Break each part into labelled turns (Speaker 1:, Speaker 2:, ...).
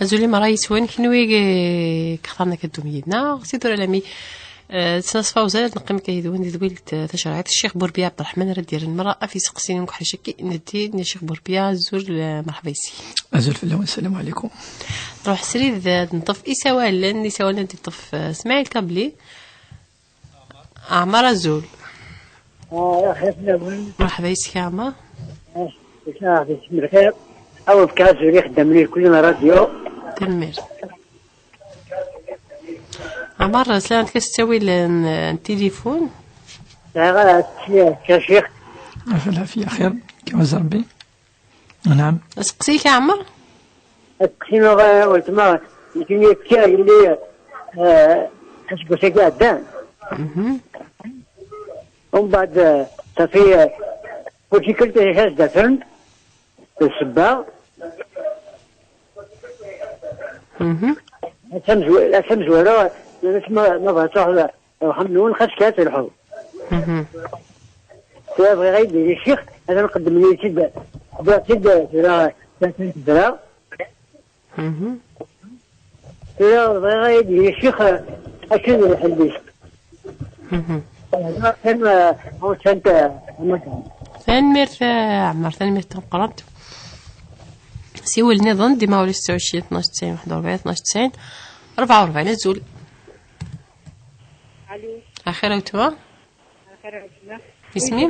Speaker 1: أزولي مرايس وين كنوي كختارنا كدوم يدنا سيدور لامي تصفى وزاد نقيم كيدوين دويلت تشريعات الشيخ بوربيا عبد الرحمن ردير المرأة في سقسين وكحل شكي ندي الشيخ بوربيا زول مرحبا يسي
Speaker 2: أزول في الله والسلام عليكم.
Speaker 1: نروح سريد نطف إسوال ندي نطف اسماعيل كابلي عمر زول. مرحبا يسي يا عمر.
Speaker 3: بسم الخير أو بكاز اللي خدم لي كلنا راديو
Speaker 1: تنمير عمر سلام كتسوي التليفون
Speaker 3: يا شيخ
Speaker 2: في العافية خير كيف ربي. نعم
Speaker 1: اسقسيك يا عمر
Speaker 3: اسقسينا قلت ما يجيني كثير اللي حسبوا سكا دان ومن بعد صافي وشي كنت هاز دفن السباع أسم زوالة ما بغيتوح حملون خاص كاس الحب بغي غير يدير الشيخ أنا نقدم لي سيد درا 30 درا بغي غير يدير الشيخ أشد الحديث كان هو سنت
Speaker 1: ثانمير عمر ثانمير تنقرض سيول النظام ديما ولي 26 12 90 41 12 90 44 زول.
Speaker 4: الو
Speaker 1: اخيرا وتوا
Speaker 4: اخيرا وتوا
Speaker 1: اسمي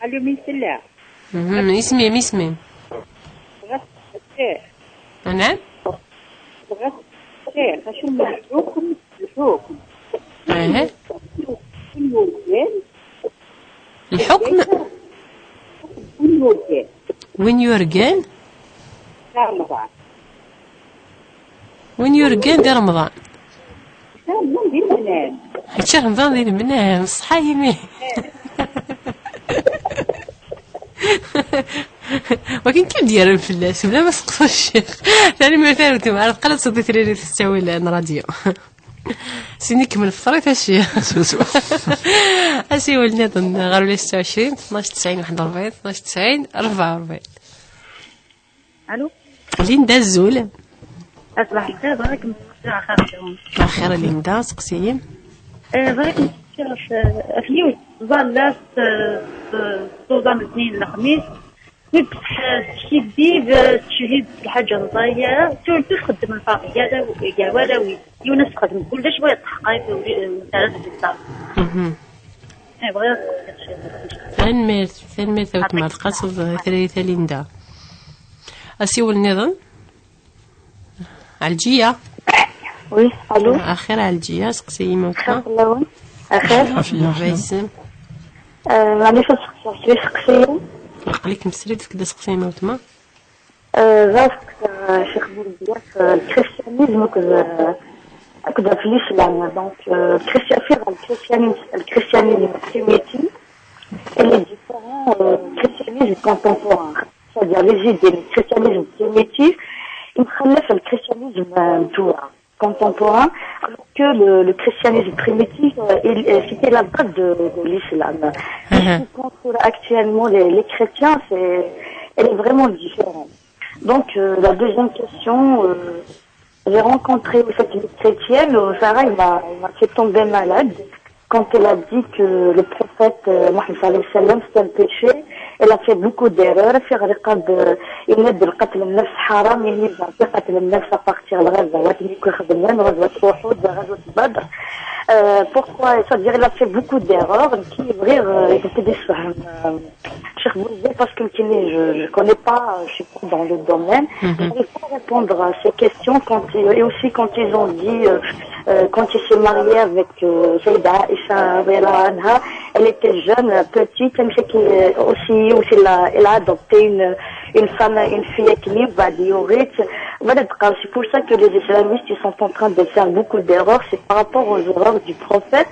Speaker 4: الو من سلا
Speaker 1: اسمي
Speaker 4: بغات
Speaker 1: نعم
Speaker 4: بغات شو نحكم
Speaker 1: الحكم وين يورجن وين يورجن ديال رمضان شهر رمضان ديال المنام صحايمي ولكن كيف ديال الفلاس بلا ما سقط الشيخ ثاني ما فهمتم على قلة صديت لي تستوي الراديو سيني كمل الفريط هاشي هاشي ولدنا ضمن غير 26 12 90 41 12 90 44.
Speaker 4: الو
Speaker 1: ليندا الزول
Speaker 4: اصبح الخير بغيت نسمع
Speaker 1: اخر ليندا سقسيين
Speaker 4: بغيت نسمع في اليوم ظلات صوزان الاثنين الخميس نفتح شي جديد تشهيد الحاجه الضايعه تخدم الفاقيه ولا يونس خدم كل شويه تحقيق وثلاث بالضبط بغيت
Speaker 1: ثانمير ثوت مع القصد ثلاثة ليندا أسيو النظام الجية
Speaker 4: وي الو
Speaker 1: اخر الجية سقسي موتها
Speaker 4: اللون اخر
Speaker 1: باسم
Speaker 4: معليش سقسي
Speaker 1: نقليك مسريد كدا سقسي موتما
Speaker 4: ذاك شيخ بوربيا في الكريستيانيزم كذا في الإسلام دونك الكريستيانيزم primitif et les différents christianismes contemporains, c'est-à-dire les idées du christianisme primitif يمخلف الكريستيانيزم نتوعا contemporain, alors que le christianisme primitif, c'était la base de l'islam. Ce qui contre actuellement les chrétiens, elle est vraiment différente. Donc, la deuxième question, j'ai rencontré une chrétienne, Sarah, il m'a fait tomber malade quand elle a dit que le prophète Mohammed sallallahu alayhi wa sallam, c'était un péché. Elle a fait beaucoup d'erreurs. في غرقد يمد القتل النفس حرام يمد قتل النفس à partir de غزوة اللي خدمنا غزوة أحد غزوة بدر. Pourquoi ça veut dire elle a fait beaucoup d'erreurs qui vraiment étaient décevantes. Cheikh Bouzé parce que je connais pas, je suis pas dans le domaine. Je ne peux pas répondre à ces questions et aussi quand ils ont dit quand il s'est marié avec Saïda Aïcha Anha, elle était jeune, petite, aussi elle a adopté une femme, une fille équilibre, c'est pour ça que les islamistes ils sont en train de faire beaucoup d'erreurs, c'est par rapport aux erreurs du prophète.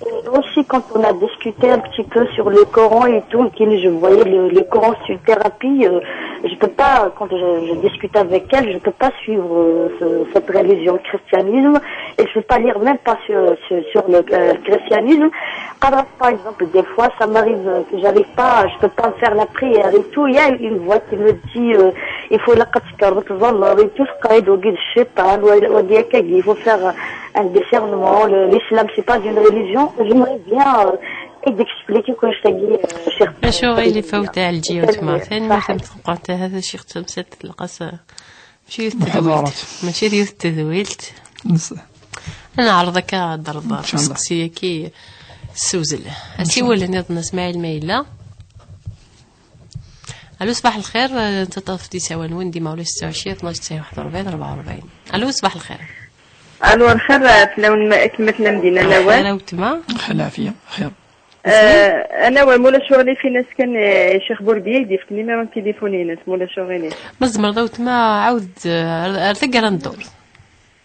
Speaker 4: Et aussi quand on a discuté un petit peu sur le Coran et tout, je voyais le Coran c'est une thérapie je peux pas, quand je discute avec elle, je peux pas suivre cette religion, le christianisme, et je peux pas lire même pas sur le christianisme. Par exemple, des fois, ça m'arrive que j'arrive pas, je peux pas faire la prière et tout. Il y a une voix qui me dit, il faut il faut faire un discernement. L'islam, c'est pas une religion. J'aimerais bien d'expliquer كون شتاقي شيخ
Speaker 1: شو غير اللي فوت على الجيوت ما ثاني ما تنقطع هذا شيخ تمسات القص ماشي التذويلت ماشي ديال التذويلت انا عرضك ضربه تسقسيه كي السوزل اسي ولا نضنا اسماعيل مايله. الو صباح الخير انت طافتي سوا وين ديما ولا 26 12 9 41 44. الو صباح الخير.
Speaker 5: الو الخير كلمتنا مدينه نوال.
Speaker 1: انا وتما
Speaker 2: خلافيه خير.
Speaker 5: انا ومولا شغلي في ناس كان شيخ بوربيه يديفكني ما كيديفوني ناس مولا شغلي
Speaker 1: مزمر دوت ما عاود ارثقرا ندور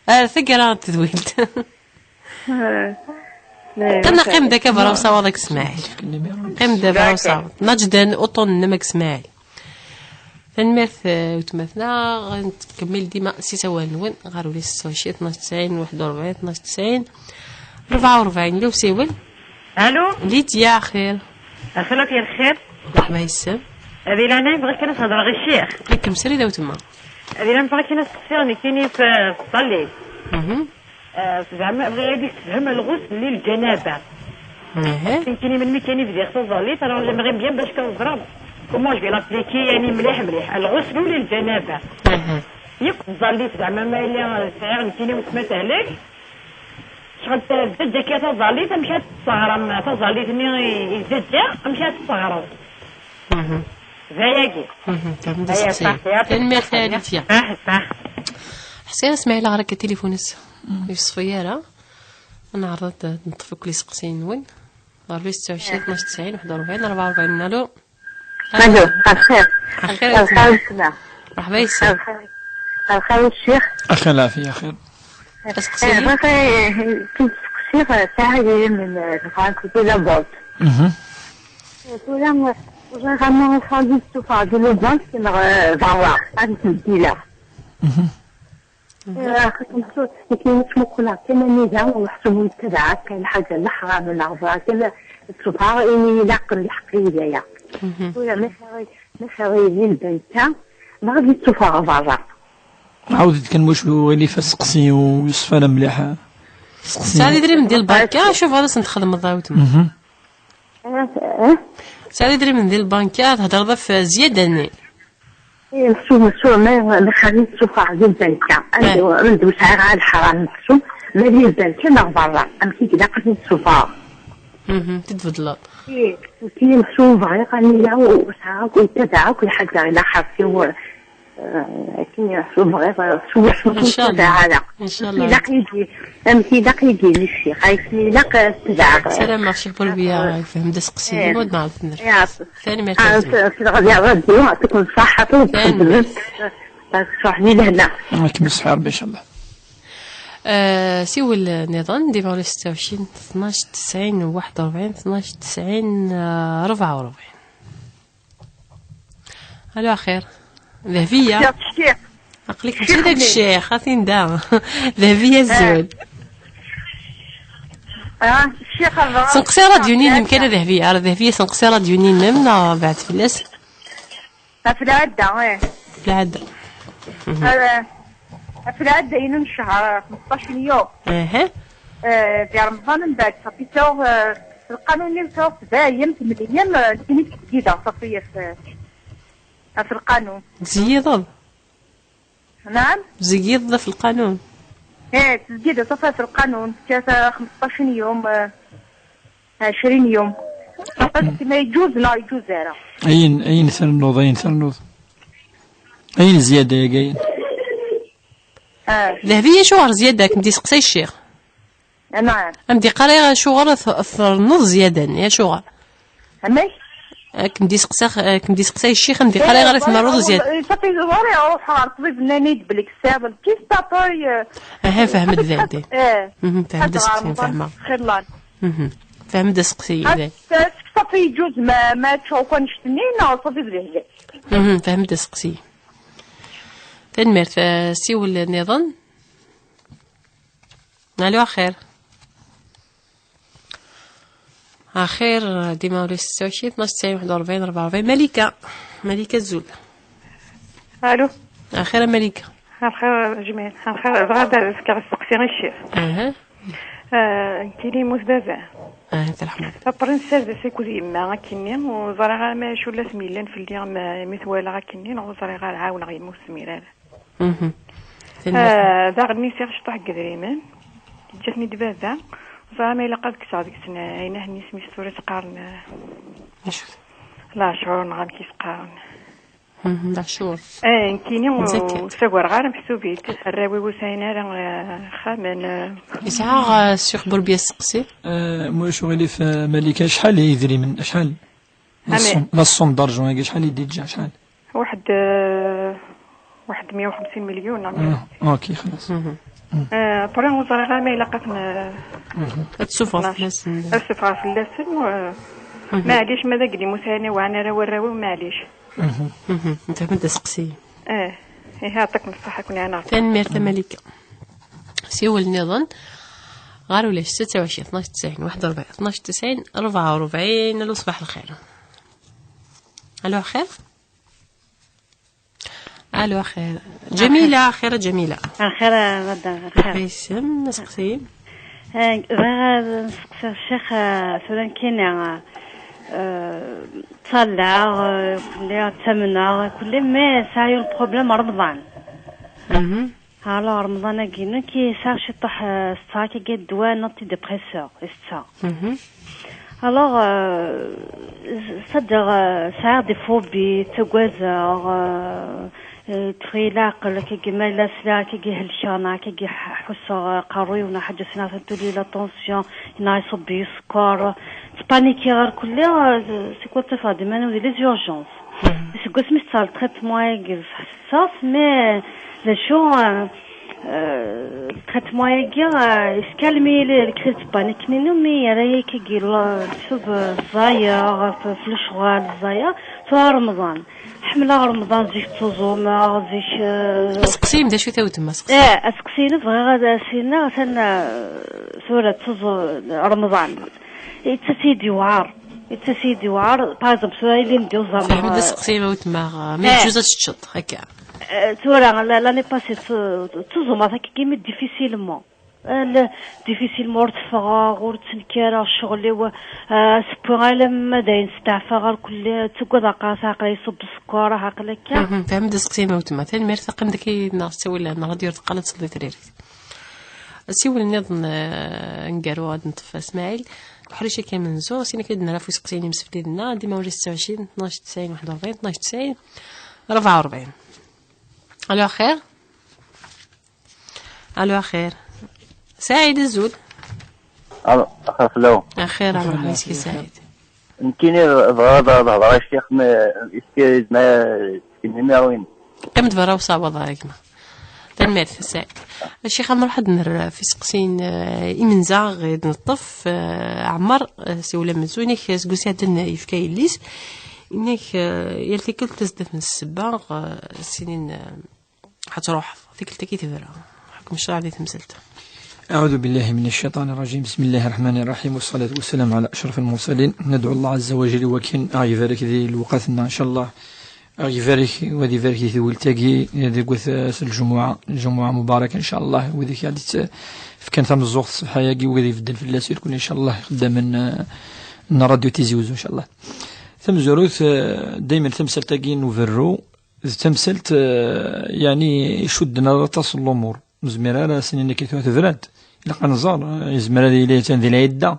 Speaker 1: ارثقرا تذويلت انا قيم داك برا صوادك اسماعيل قيم دابا برا صواد نجدا اطن نمك اسماعيل تنمرث وتمثنا غنكمل ديما سي سوا نون غاروا لي 26 12 90 41 12 90 44 لو سيول.
Speaker 6: الو
Speaker 1: ليت يا خير
Speaker 6: اخلك يا الخير
Speaker 1: مرحبا يسام
Speaker 6: هذه انا بغيت نهضر غير الشيخ
Speaker 1: لكم سري داو تما
Speaker 6: هذه انا بغيت نسقسيني كاينين في الصليب زعما بغيت تفهم الغسل للجنابه كاينين من كاينين في ديال الصليب انا جيمري بيان باش كنضرب كومون جو لابليكي يعني مليح الغسل للجنابه ياك الصليب زعما ما الا سعر كاينين وسمات عليك شغل تزكي تظليت مشات تصغر تظليتني يزجع مشات تصغر زياكي
Speaker 1: المثال فيها
Speaker 6: صح
Speaker 1: حسين اسماعيل غير التليفونس في الصفياره انا عرضت نطفك لي سقسين وين 26 12 90 41 44. الو
Speaker 4: الو الخير
Speaker 1: الخير مرحبا يسام
Speaker 4: الخير الشيخ
Speaker 2: خلافيه خير.
Speaker 1: اسقسيني
Speaker 4: كنت سقسي ساعه من فرانكفورت الى بورد ولا vraiment entendu tout par de le banque qui m'a voir avec le dealer كنت مقولة كما نظام وحسبوا التبع كاين حاجة الحرام الأخضر كما تشوفها إني لاقل الحقيقة ولا مثلا البنكة ما غادي تشوفها برا
Speaker 2: عاودت كنمشي ولي فسقسي ويوسف انا مليحه
Speaker 1: سالي دريم ديال البنكة شوف هذا سنتخدم الضاوت سالي دريم ديال البنكة تهضر في زيادة
Speaker 4: شو ما خليت تشوفها على البنكة عنده سعر على الحرام نحسو ما ديال البنكة ما برا أمشي كدا قد تشوفها
Speaker 1: تتفضل
Speaker 4: كي نحسو بغي قانية وسعرك ويتبعك كل حاجة إلى حرفي كي نحسو بغي
Speaker 1: إن شاء الله إن شاء الله
Speaker 4: لاق يجي الشيخ عايشني لاق تبعك
Speaker 1: سلام على الشيخ بوربيا يفهم دا سقسي مود نعرف نرجع ثاني ما
Speaker 4: في الغداء راديو يعطيكم الصحة وتقدم صحني لهنا
Speaker 2: يعطيكم الصحة ربي إن شاء الله.
Speaker 1: سيول النظام ديما 26 12 90 41 12 90 44. الو خير ذهبية عقلك ماشي داك الشيخ خاطين دا ذهبية الزول
Speaker 5: الشيخ
Speaker 1: سنقسي راديونين يمكن ذهبية ذهبية سنقسي راديونين من بعد فلاس
Speaker 5: في العدة
Speaker 1: في العدة
Speaker 5: في العدة من شهر 15 يوم في رمضان من بعد صافي تاو في القانون اللي تاو باين 8 كاينين جديدة صافية في القانون
Speaker 1: زيادة
Speaker 5: نعم
Speaker 1: زيادة في القانون
Speaker 5: تزيد صافي في القانون 15 يوم 20 يوم ما يجوز لا يجوز زيرا
Speaker 2: أين ثنوض أين زيادة يا قاين
Speaker 1: ذهبية شو غير زيادة كنتي سقسي الشيخ
Speaker 5: نعم
Speaker 1: أمدي قرية شو غير ثرنوض زيادة يا شو غير
Speaker 5: أمي
Speaker 1: كنتي سقسي الشيخ أمدي قرية غير ثمرض زيادة
Speaker 5: صافي زواري أروح على الطبيب نانيد بالكساب كيف تطوي
Speaker 1: فهمت ذاتي فهمت سقسي فهمها
Speaker 5: خير
Speaker 1: فهمت سقسي
Speaker 5: صافي يجوز ما تشوفوا نشتني صافي بلهجة
Speaker 1: فهمت سقسي تنمرت سيول النظام. الو خير ديما ولي 26 12 90 41 44. مليكة الزول.
Speaker 7: الو
Speaker 1: خير مليكة.
Speaker 7: خير جميل خير بغا سكر السقسي غير الشيخ. كيلي موت بابا
Speaker 1: ترحمه
Speaker 7: برنسيس دي سيكوزي ما كيني وزرا ما شو لا سميلان في اللي مثوالا كيني وزرا غا عاون غي مسميران دا غني سير شطح قدريمان جاتني دبابا زرا ما الا قاد كسا ديك السنه عيناه ني سميت سوري قارن لا شعور نغام كيف قارن
Speaker 1: لا شعور
Speaker 7: كيني وساكور غير محسوبي الراوي وساينا راه خامن
Speaker 1: يسعى الشيخ بوربيا السقسي.
Speaker 2: واش غيلي في ملكه شحال يدري من شحال لا الصوم درجه شحال يدي تجا شحال
Speaker 7: واحد 150 مليون.
Speaker 2: اوكي خلاص.
Speaker 7: برا وزرا ما الا قاتنا
Speaker 1: تسوفر في اللسن
Speaker 7: السفره في اللسن معليش ماذا قلي مساني وانا راه وراوي معليش.
Speaker 1: انت فهمت سقسي.
Speaker 7: يعطيك الصحه كوني انا
Speaker 1: تنمير ملكه سيول النظام غير ولاش 26 12 90 41 12 90 44. الو صباح الخير. الو خير جميلة. خير جميلة.
Speaker 8: خير مدام خير
Speaker 1: اسم سقسي.
Speaker 8: بغا نسقسي الشيخ فلان كاين طلع كل تمنع كل ما سايو البروبليم رمضان. على رمضان كاين كي صار شي طح ستاكي كي دواء نوتي ديبريسور استا. alors صدق ساعة دي فوبي تغوازر تفيلاق كي مالا سلا كي هلشانا كي حس قروي ولا حاجه سنا تولي لا طونسيون ينعس بي سكر تبانيكي غير كلها سي كوا تفادي مانو دي لي زورجونس سي كوا سميت صال تريتمون يجي حساس مي لا شو تريتمون يجي اسكالمي الكريت بانيك نينو مي راهي كي تشوف الزايا في الشغل الزايا في رمضان حمله رمضان زيك تزوما زيك
Speaker 1: سقسيم دا شو تاو تما سقسي.
Speaker 8: اسقسينا بغا هذا سينا ثنا سوره تزو رمضان يتسيدي وعار باغ سوره اللي نديو زعما
Speaker 1: فهمت سقسيمه تما ما جوزات تشط هكا
Speaker 8: سوره لاني باسي تزوما كيما ديفيسيلمون ديفيسيلمون تفغا غور تنكر الشغل سبوغ لما داين ستعفى غير كل تقعد قاصا يصب السكر هاكا هكا
Speaker 1: فهمت سقسيمه وتما ثاني مرتقم داكي ناس تسوي لنا راديو تقلت صلي تريري سيول نظن نقارو غاد نطفى اسماعيل حريشه كامل نزو سينا كدنا في سقسيني مسفليدنا ديما ولي 26 12 90 41 12 90 44. الو خير سعيد الزول. خير عمر مسكي سعيد.
Speaker 9: يمكنني بغا نهضر الشيخ اسكي ما كني وين
Speaker 1: كم تبراو صابه ضايقنا تنمر سعيد الشيخ عمر حد نر في سقسين إمنزا غير نطف عمر سولا مزونيك سقوسي عدنا يفكاي الليس إنك يلتي كل تزدف من السباغ سنين حتروح ذيك التكي تبرا حكم الشرع دي تمثلته.
Speaker 2: أعوذ بالله من الشيطان الرجيم. بسم الله الرحمن الرحيم والصلاة والسلام على أشرف المرسلين. ندعو الله عز وجل وكن أعيفارك ذي الوقتنا إن شاء الله أعيفارك وذي فارك ذي والتاقي ذي قوث الجمعة مباركة إن شاء الله وذي كادت فكان ثم الزوغ حياقي وذي فدن في اللاسير كل إن شاء الله قدام من راديو تيزيوز إن شاء الله. ثم زروث دايما تمثل تاقي نوفرو تمثلت يعني شدنا تصل الأمور مزميرة سنين كي تفراد إلا قنزار يزمر هذه اللي تنذي العدة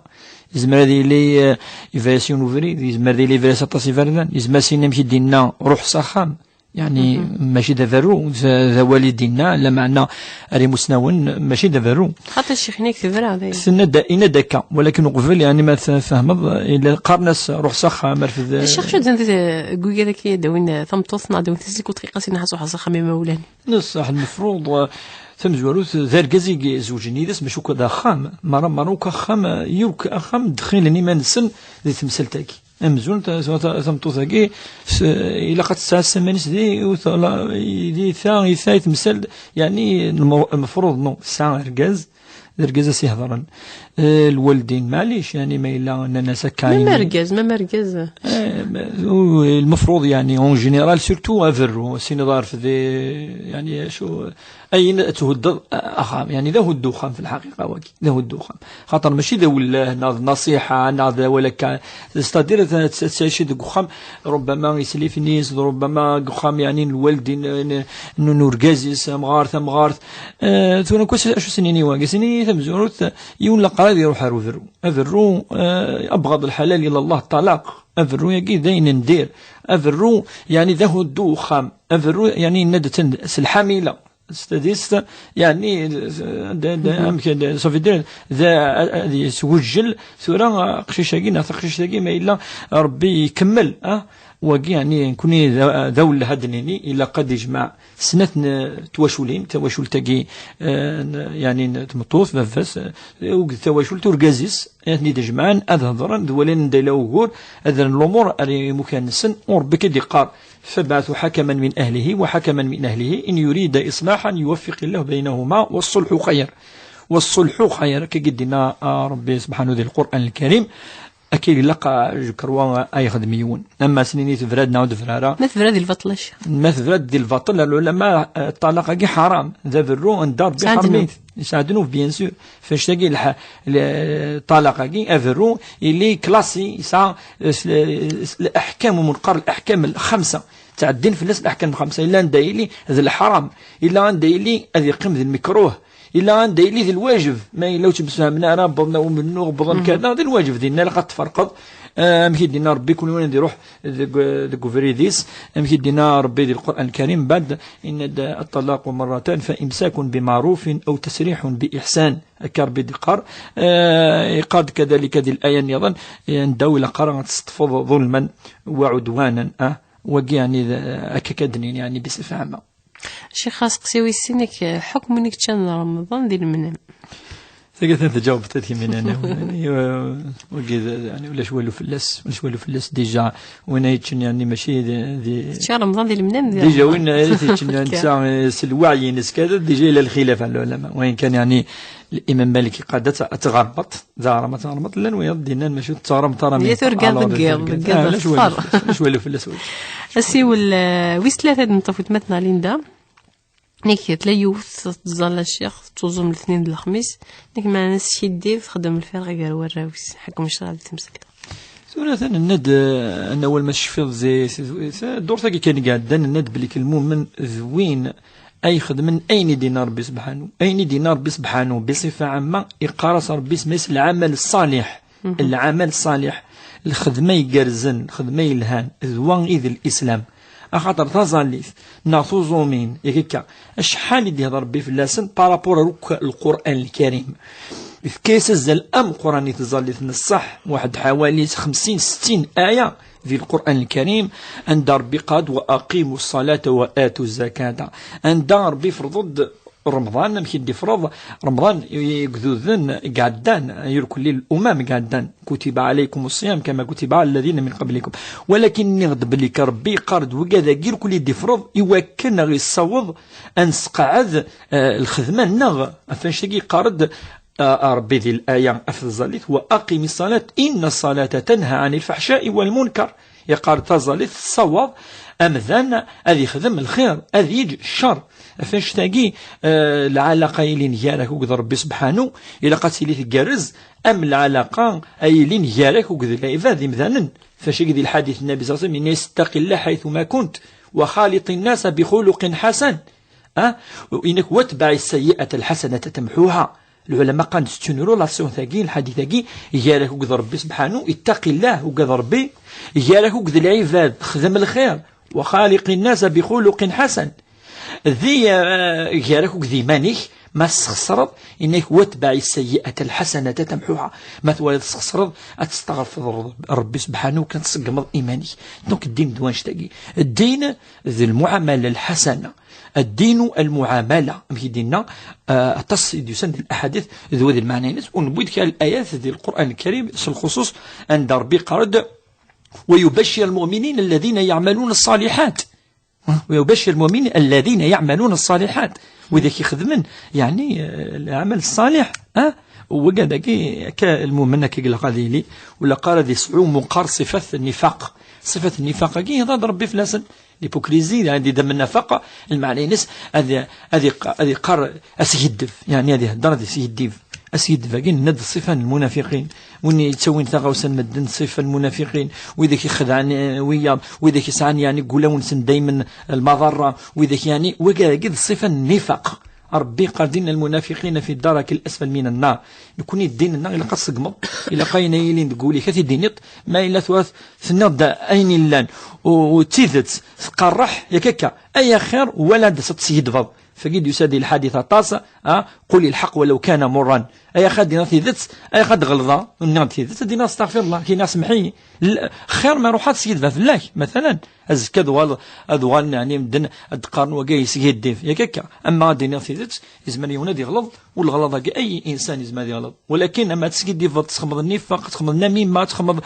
Speaker 2: يزمر هذه اللي يفاسيون وفريد يزمر هذه اللي فاسا تصي فردان يزمر سينا مشي دينا روح سخام يعني ماشي دافرو ذا والدينا لا معنى ري مسناون ماشي دافرو
Speaker 1: حتى الشيخ هناك تفرا
Speaker 2: سنة دائنا دكا ولكن قبل يعني ما فهمض إلا قارنس روح سخام مرفذ
Speaker 1: الشيخ شو دنت قوي هذاك داوين ثم توصنا داوين تسلك وطريقة سينا حسو حسخ مولاني
Speaker 2: نصح المفروض ثم زواروث ذار كازي زوجني داس ماشو كذا خام مرة كخام يوك أخام دخيلني ما نسن ذي تمثلتاكي أمزون تمطوثاكي إلا قد تسعى السمانيس دي ثا يتمثل يعني المفروض نو ساعة رجاز سيهضرن الوالدين معليش يعني ما إلا أننا سكاين
Speaker 1: ما مركز
Speaker 2: المفروض يعني اون جينيرال سورتو افرو سينظار في يعني شو اي تهد اخام يعني ذا هو الدخان في الحقيقه واكي ذا هو الدخان خاطر ماشي ذا ولا نصيحه ناض ولا ستادير تشي دخام ربما يسلي الناس ربما دخام يعني الوالدين نورغازيس مغارث ثم كوش شو سنيني واكي سنيني تمزورت يون لقرا يروح افرو ابغض الحلال الى الله الطلاق أفرو يجي دين ندير أفرو يعني ذا الدوخام أفرو يعني ندتن الحاملة استديست يعني أمكن صفيدين ذا سوجل ثورة قشيشاقي ناثقشيشاقي ما إلا ربي يكمل وقي يعني نكوني ذول هدنيني إلا قد يجمع سنة تواشولين تواشول تاقي يعني تمطوث بفاس تواشول تورغازيس يعني تجمعان هذا هضران دولين ديلاو غور هذا الأمور اللي مكانسن وربك دقار فبعثوا حكما من أهله وحكما من أهله إن يريد إصلاحا يوفق الله بينهما والصلح خير والصلح خير كقدنا ربي سبحانه ذي القرآن الكريم أكيد لقى جكروا أي خدميون أما سنيني تفراد نعود فرارا
Speaker 1: ما تفراد البطلش
Speaker 2: ما تفراد دي البطل العلماء الطلاق كي حرام ذا برو ان دار بحرمين يساعدنوه بيان سور فاش تلاقي الطلاق كي افرو اللي كلاسي يسعى الأحكام ومنقر الأحكام الخمسة تاع الدين في الناس الأحكام الخمسة إلا ندايلي هذا الحرام إلا ندايلي هذه قيمة المكروه إلا عند إلي ذي الواجب ما إلا وتبسها من أنا بضنا ومنو بضن كذا ذي الواجب دينا لقد تفرقض أمكي دينا ربي كل وين يروح ذو فريديس أمكي دينا ربي ذي القرآن الكريم بعد إن الطلاق مرتان فإمساك بمعروف أو تسريح بإحسان كربي دقار قاد كذلك هذه الآية يظن أن دولة قرأت تستفض ظلما وعدوانا وقيعني أككدني يعني بصفة عامة.
Speaker 1: شيخ خاص قسيوي السنك حكم انك كان رمضان ديال المنام
Speaker 2: ثقة تجاوب تاتي من انا يعني ولا شوالو فلاس ديجا وين يتشن يعني ماشي دي
Speaker 1: شهر رمضان ديال المنام
Speaker 2: ديجا وين يتشن الوعي نس كذا ديجا الى الخلاف على العلماء وين كان يعني الامام مالك قاد تغربط زعرمت لان ويضينا ماشي تغرم ترى
Speaker 1: يا ترقال دقال
Speaker 2: شوالو فلاس
Speaker 1: السي ويس ثلاثه نطفت مثلا ليندا نيك تلايوث تظل الشيخ توزم الاثنين الخميس نيك ما ناس شي دير تخدم الفرق غير وراويس حكم الشرع تمسك
Speaker 2: سورة الند أنا أول ما شفت زي دور ثقي كان قاعد الند بلي المؤمن ذوين أي خدمة أين دينار بسبحانه أين دينار بسبحانه بصفة عامة إقارة ربي اسمه العمل الصالح العمل الصالح الخدمة يقرزن الخدمة يلهان ذوان إذ الإسلام أخاطر تظليث ناثوزو من يكيكا أشحال يدي هذا ربي في اللسن بارابور القرآن الكريم في كيس الأم قرآني تظليث الصح واحد حوالي 50-60 آية في القرآن الكريم عند ربي قاد وأقيموا الصلاة وآتوا الزكاة عند ربي فرض رمضان مكي يفرض رمضان يقذوذن قعدان يركل الأمم قعدان كتب عليكم الصيام كما كتب على الذين من قبلكم ولكن نغضب لك ربي قارد وكذا غير كل يفرض يوكلنا غير الصوض أن سقعد الخدمة نغ أفنشتكي قارد ربي ذي الآية أفضلت وأقم الصلاة إن الصلاة تنهى عن الفحشاء والمنكر يقارد تظلت الصواب أمذان أذي خدم الخير أذي يجي الشر فاش تاقي العلاقة اللي نيارك وقد ربي سبحانه إلا قتلي تقرز أم العلاقة أي اللي نيارك وقد العباد مثلا فاش يقضي الحديث النبي صلى الله عليه وسلم يستقي الله حيث ما كنت وخالط الناس بخلق حسن وإنك واتبع السيئة الحسنة تمحوها العلماء قال ستنرو لاسيون ثاقي الحديث ثاقي يارك وقد ربي سبحانه اتقي الله وقد ربي يارك وقد العباد خدم الخير وخالق الناس بخلق حسن ذي يارك وقد مانيك ما تستخسرض إنك واتبع السيئة الحسنة تمحوها ما تولد تستخسرض أتستغفر ربي سبحانه وكان تسقمض إيماني دونك الدين دوانش تاقي الدين ذي المعاملة الحسنة الدين المعاملة في ديننا تصيد يسند الأحاديث ذو ذي المعنى ونبيد كالآيات ذي القرآن الكريم الخصوص عند ربي قرد ويبشر المؤمنين الذين يعملون الصالحات، ويبشر المؤمنين الذين يعملون الصالحات، وإذا كيخدمن يعني العمل الصالح وقال كالمؤمن كيقول غادي لي ولا قال ذي صعوم مقار صفة النفاق. صفة النفاق كي هذا ربي فلاسن ليبوكريزي يعني دم النفاق المعنى ناس هذه قار أسيدف يعني هذه الدرجة أسيدف فاقين ند صفة المنافقين وني تسوين تغوسا مدن صفة المنافقين وإذا كيخدعن وإذا كيسعن يعني قولون سن دايما المضرة وإذا يعني وقاعد صفة النفاق. ربي قال دين المنافقين في الدرك الأسفل من النار. يكون الدين النار إلا قد صقمض إلا قاينا يلين تقولي كثي دينيط ما إلا ثلاث ثنض أين اللان وتيذت تقرح يككا أي خير ولا دست سيد فض فقيد يسادي الحادثة طاسة قولي الحق ولو كان مرا أي أخذ دينا ثيذت أي أخذ غلظة ونعم ثيذت دينا استغفر الله كي ناس محي خير ما روحات سيد في الله مثلا أزكى أذوال يعني مدن أدقارن وقاي سيد ديف يككا أما دينا ثيذت يزمن يونادي غلظ والغلظة أي إنسان يزمن يغلظ ولكن أما تسكيد ديف تخمض النفاق تخمض النميمة تخمض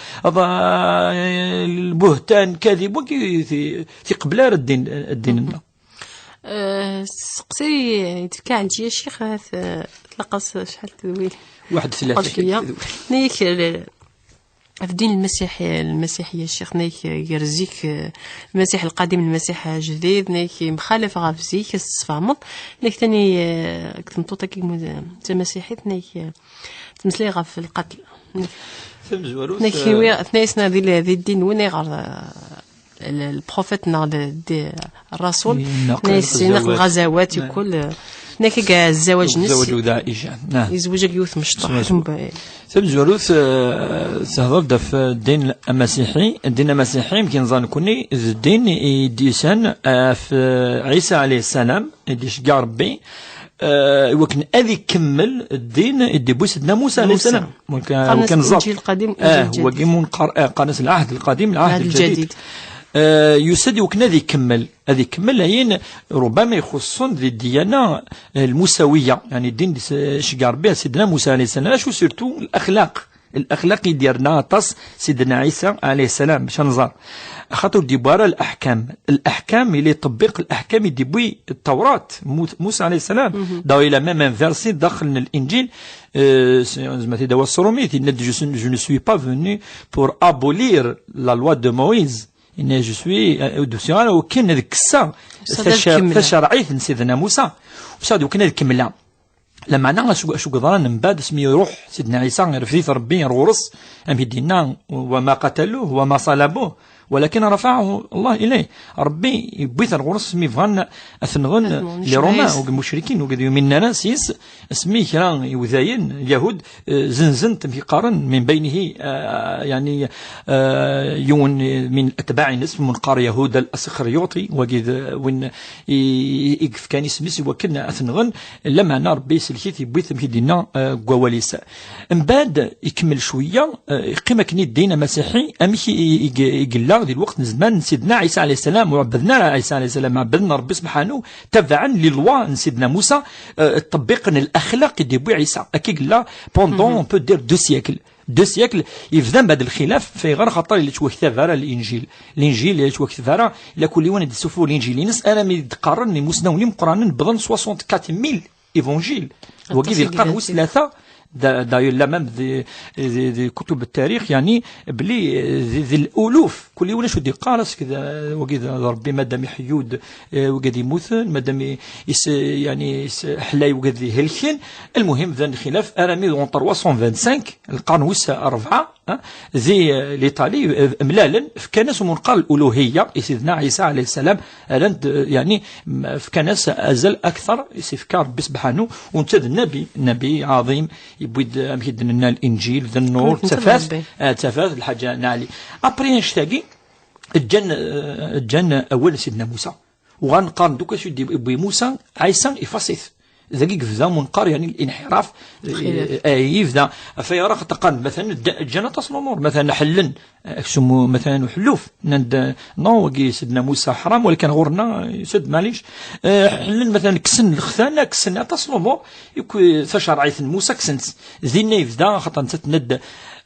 Speaker 2: البهتان كاذب وكي تقبل الدين
Speaker 1: سقسي تفكى عندي يا شيخ تلقص شحال تدويل
Speaker 2: واحد ثلاثة
Speaker 1: نيك في الدين المسيحية الشيخ نيك يرزيك المسيح القديم المسيح الجديد نيك مخالف غافزيك الصفامط نيك تاني كتمطوطة كي مسيحيت نيك تمسلي غاف القتل نيك اثنين هذه الدين وين يغار البروفيت دي الرسول نقل الغزوات وكل ناكي كاع الزواج
Speaker 2: الزواج ذائجة
Speaker 1: يزوج يوث مشطح
Speaker 2: سبزوروث تهضر في الدين المسيحي. الدين المسيحي يمكن نظن كوني الدين يديسان في عيسى عليه السلام يديش كاع ربي وكن أذي كمل الدين يدي بوسدنا موسى عليه السلام
Speaker 1: وكان الإنجيل القديم
Speaker 2: هو كيمون قانس العهد القديم العهد الجديد يسدي وكنا ذي كمل هين ربما يخصون ذي الديانة الموسوية يعني الدين شقار بها سيدنا موسى عليه السلام شو سيرتو الأخلاق يديرنا تص سيدنا عيسى عليه السلام باش نزار خاطر ديبارا الأحكام اللي يطبق الأحكام يديبوي التوراة موسى عليه السلام داو إلى ميم فيرسي داخل الإنجيل زعما تيداو الصرومي je ne suis pas venu pour abolir la loi de Moïse إن je suis دوسيانا وكان ذيك الساعة فشرعيت سيدنا موسى وصاد وكان ذيك كملها لما أنا شو قدران من بعد اسمي يروح سيدنا عيسى رفيث ربي رورس أم يدينا وما قتلوه وما صلبوه ولكن رفعه الله إليه ربي يبيث الغرس اسمي فغان أثنغن لروما والمشركين وقد يمنا ناس اسمي كران يوذاين اليهود زنزنت في قارن من بينه يعني يون من أتباع اسم من قار يهود الأسخريوطي وقد وين يقف كان اسمي وكنا أثنغن لما أنا ربي سلكيت يبيث مهدينا قواليس من بعد يكمل شوية قيمة كني الدين مسيحي أمشي يقل ذي الوقت زمان سيدنا عيسى عليه السلام وعبدنا عيسى عليه السلام عبدنا ربي سبحانه تبعا للوا سيدنا موسى طبقنا الأخلاق دي بو عيسى أكيد لا بوندون بو دير دو سيكل يفضل بعد الخلاف في غير خطر اللي توكث فارا الانجيل اللي توكث فارا الى كل واحد يسوفوا الانجيل ناس انا مي تقارن مسنوني مقرانين بضن 64000 ايفانجيل وكيف القرن ثلاثه داير لا مام ذي كتب التاريخ يعني بلي ذي الالوف كل يوم شو دي قارس كذا وكذا ربي مادام يحيود وقد يموت مادام يعني حلاي وقد هلكين المهم ذا الخلاف ارامي اون 325 القرن وسا 4 ذي الايطالي ملالا فكانس من قال الالوهيه سيدنا عيسى عليه السلام يعني فكانس ازل اكثر سيفكار بسبحانه وانتد النبي عظيم يبيد أمهد لنا الإنجيل ذا النور تفاث الحاجة نالي أبري نشتاقي الجنة أول سيدنا موسى وغنقارن دوكا شو دي موسى عيسى يفصيث ذاك فذا منقار يعني الانحراف يفذا فيرى تقارن مثلا الجنة تصل نور مثلا حلن سمو مثلا حلوف نند نو سيدنا موسى حرام ولكن غورنا يسد معليش حلن مثلا كسن الخثانة كسن تصل نور يكو فشرعيث موسى كسنت ذي يفذا خاطر تتند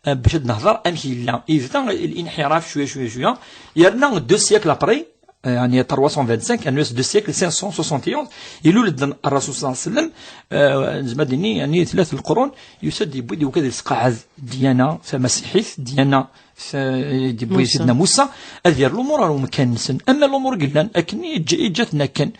Speaker 2: باش نهضر امشي لا اذا الانحراف شويه شويه شويه يرنا 2 سيكل ابري يعني 325 انوس 2 سيكل 571 يولد الرسول صلى الله عليه وسلم زمدني يعني 3 القرون يسد يبدي وكذا السقاعه ديانا فمسيحيث ديانا ديبوي سيدنا موسى اذير الامور راهم مكنسن اما الامور قلنا اكني جاتنا كان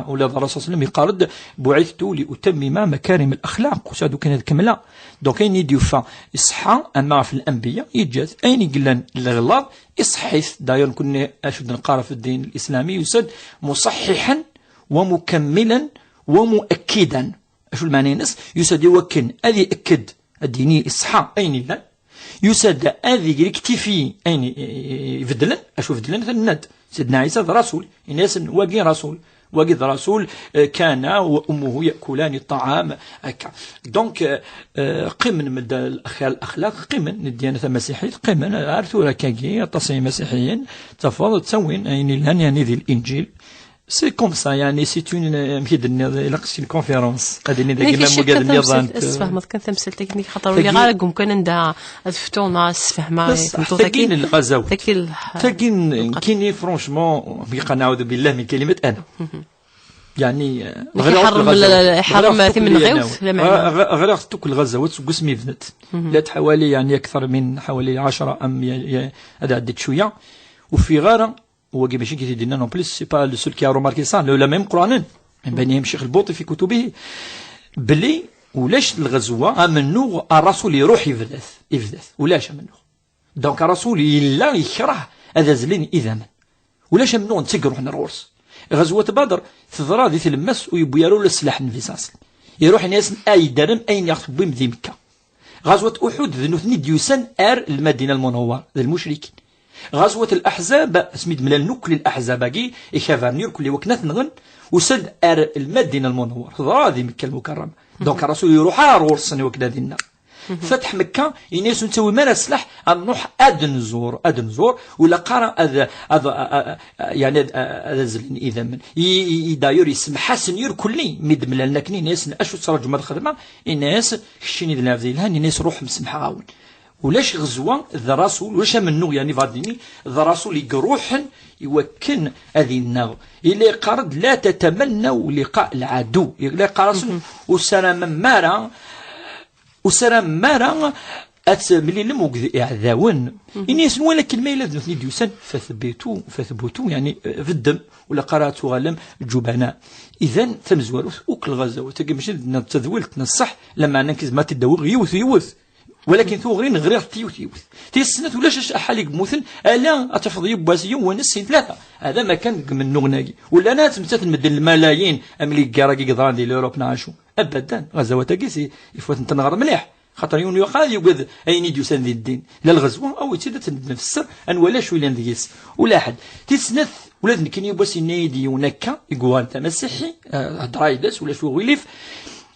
Speaker 2: ولا الرسول صلى الله عليه وسلم يقارد بعثت لاتمم مكارم الاخلاق وسادو كان كامله دونك اين يديوفا يصحى اما في الانبياء يجات اين قلنا الغلاط يصحيث داير كنا اشد نقرا في الدين الاسلامي يسد مصححا ومكملا ومؤكدا اشو المعنى نص يسد يوكن ادي اكد الديني اصحى اين لا يسد هذه يكتفي أين يفدلن أشوف فدلن الند سيدنا عيسى رسول الناس واقي رسول واقي رسول كان وأمه يأكلان الطعام هكا دونك قمن من الأخلاق قمن الديانة المسيحية قمن عرفتوا راكاكي التصميم مسيحيين تفضل تسوين أين الهن يعني ذي الإنجيل سي كوم سا يعني سي اون ميدني لقيت الكونفيرونس غادي ندير مو قاد النظام
Speaker 1: اسفهم كان تمثل تكنيك خاطر اللي غالكم كان عندها الفتونه اسفهم
Speaker 2: تاكين الغزاوي تاكين كيني فرونشمون بقى نعوذ بالله من كلمه انا يعني
Speaker 1: حرم ثمن غوث
Speaker 2: غرقت كل غزاوات قسمي بنت لات حوالي يعني اكثر من حوالي 10 هذا عدت شويه وفي غاره هو ماشي كيدينا نون بليس سي با لو سول كي ا روماركي سا لا ميم قرانا من بينهم الشيخ البوطي في كتبه بلي ولاش الغزوه منو الرسول يروح يفدث ولاش منو دونك الرسول لا يكره هذا زلين اذا من ولاش منو نتقروح نرورس غزوه بدر تضرا ذي تلمس ويبيروا السلاح نفيساس يروح الناس اي درم اين ياخذ بهم ذي مكه غزوه احد ذنوثني ديوسان المدينه المنوره للمشركين غزوة الأحزاب اسميد من النكل الأحزاب كي إخافارنير كل وكنات نغن وسد المدينة المنورة هذه مكة المكرمة دونك الرسول يروح رورسني وكذا دينا فتح مكة الناس نسوي مالا سلاح نروح أدنزور ولا قرا يعني هذا زلين إذا من داير يسمى حسن ير كلي ميد من النكني ناس أشو تصرج جمال الخدمة الناس خشيني ذي لها الناس روح مسمحة عاون ولاش غزوة ذا رسول ولاش منو يعني فاديني ذا رسول يقروحن يوكن هذه النار إلي قرد لا تتمنوا لقاء العدو إلي قرد وسرى مارا ملي لم وقذ إعذاون إني يسنوا لك كلمة إلا ذنثني ديوسان فثبتوا يعني في الدم ولا قرأت غلم جبناء إذن ثمزوالوث وكل غزوة تلقى ماشي تذولت نصح لما ننكز ما تدوغ يوث ولكن ثوغرين غير تيوث تيسنت ولاش حالك مثل الا اتفضي بواسيه ونسين ثلاثه هذا ما كان من نغناقي ولا انا تمثل مدن الملايين املي كراكي قدران ديال اوروب نعيشوا ابدا غزوات كيسي يفوت نتنغر مليح خاطر يونيو قال يوقد اين ديوسان ذي الدين لا الغزوه او تيدت نفسر ان ولا شويه نديس ولا حد تيسنت ولاد كاين يبوس نيدي ونكا يقول انت مسيحي درايدس ولا شو غيليف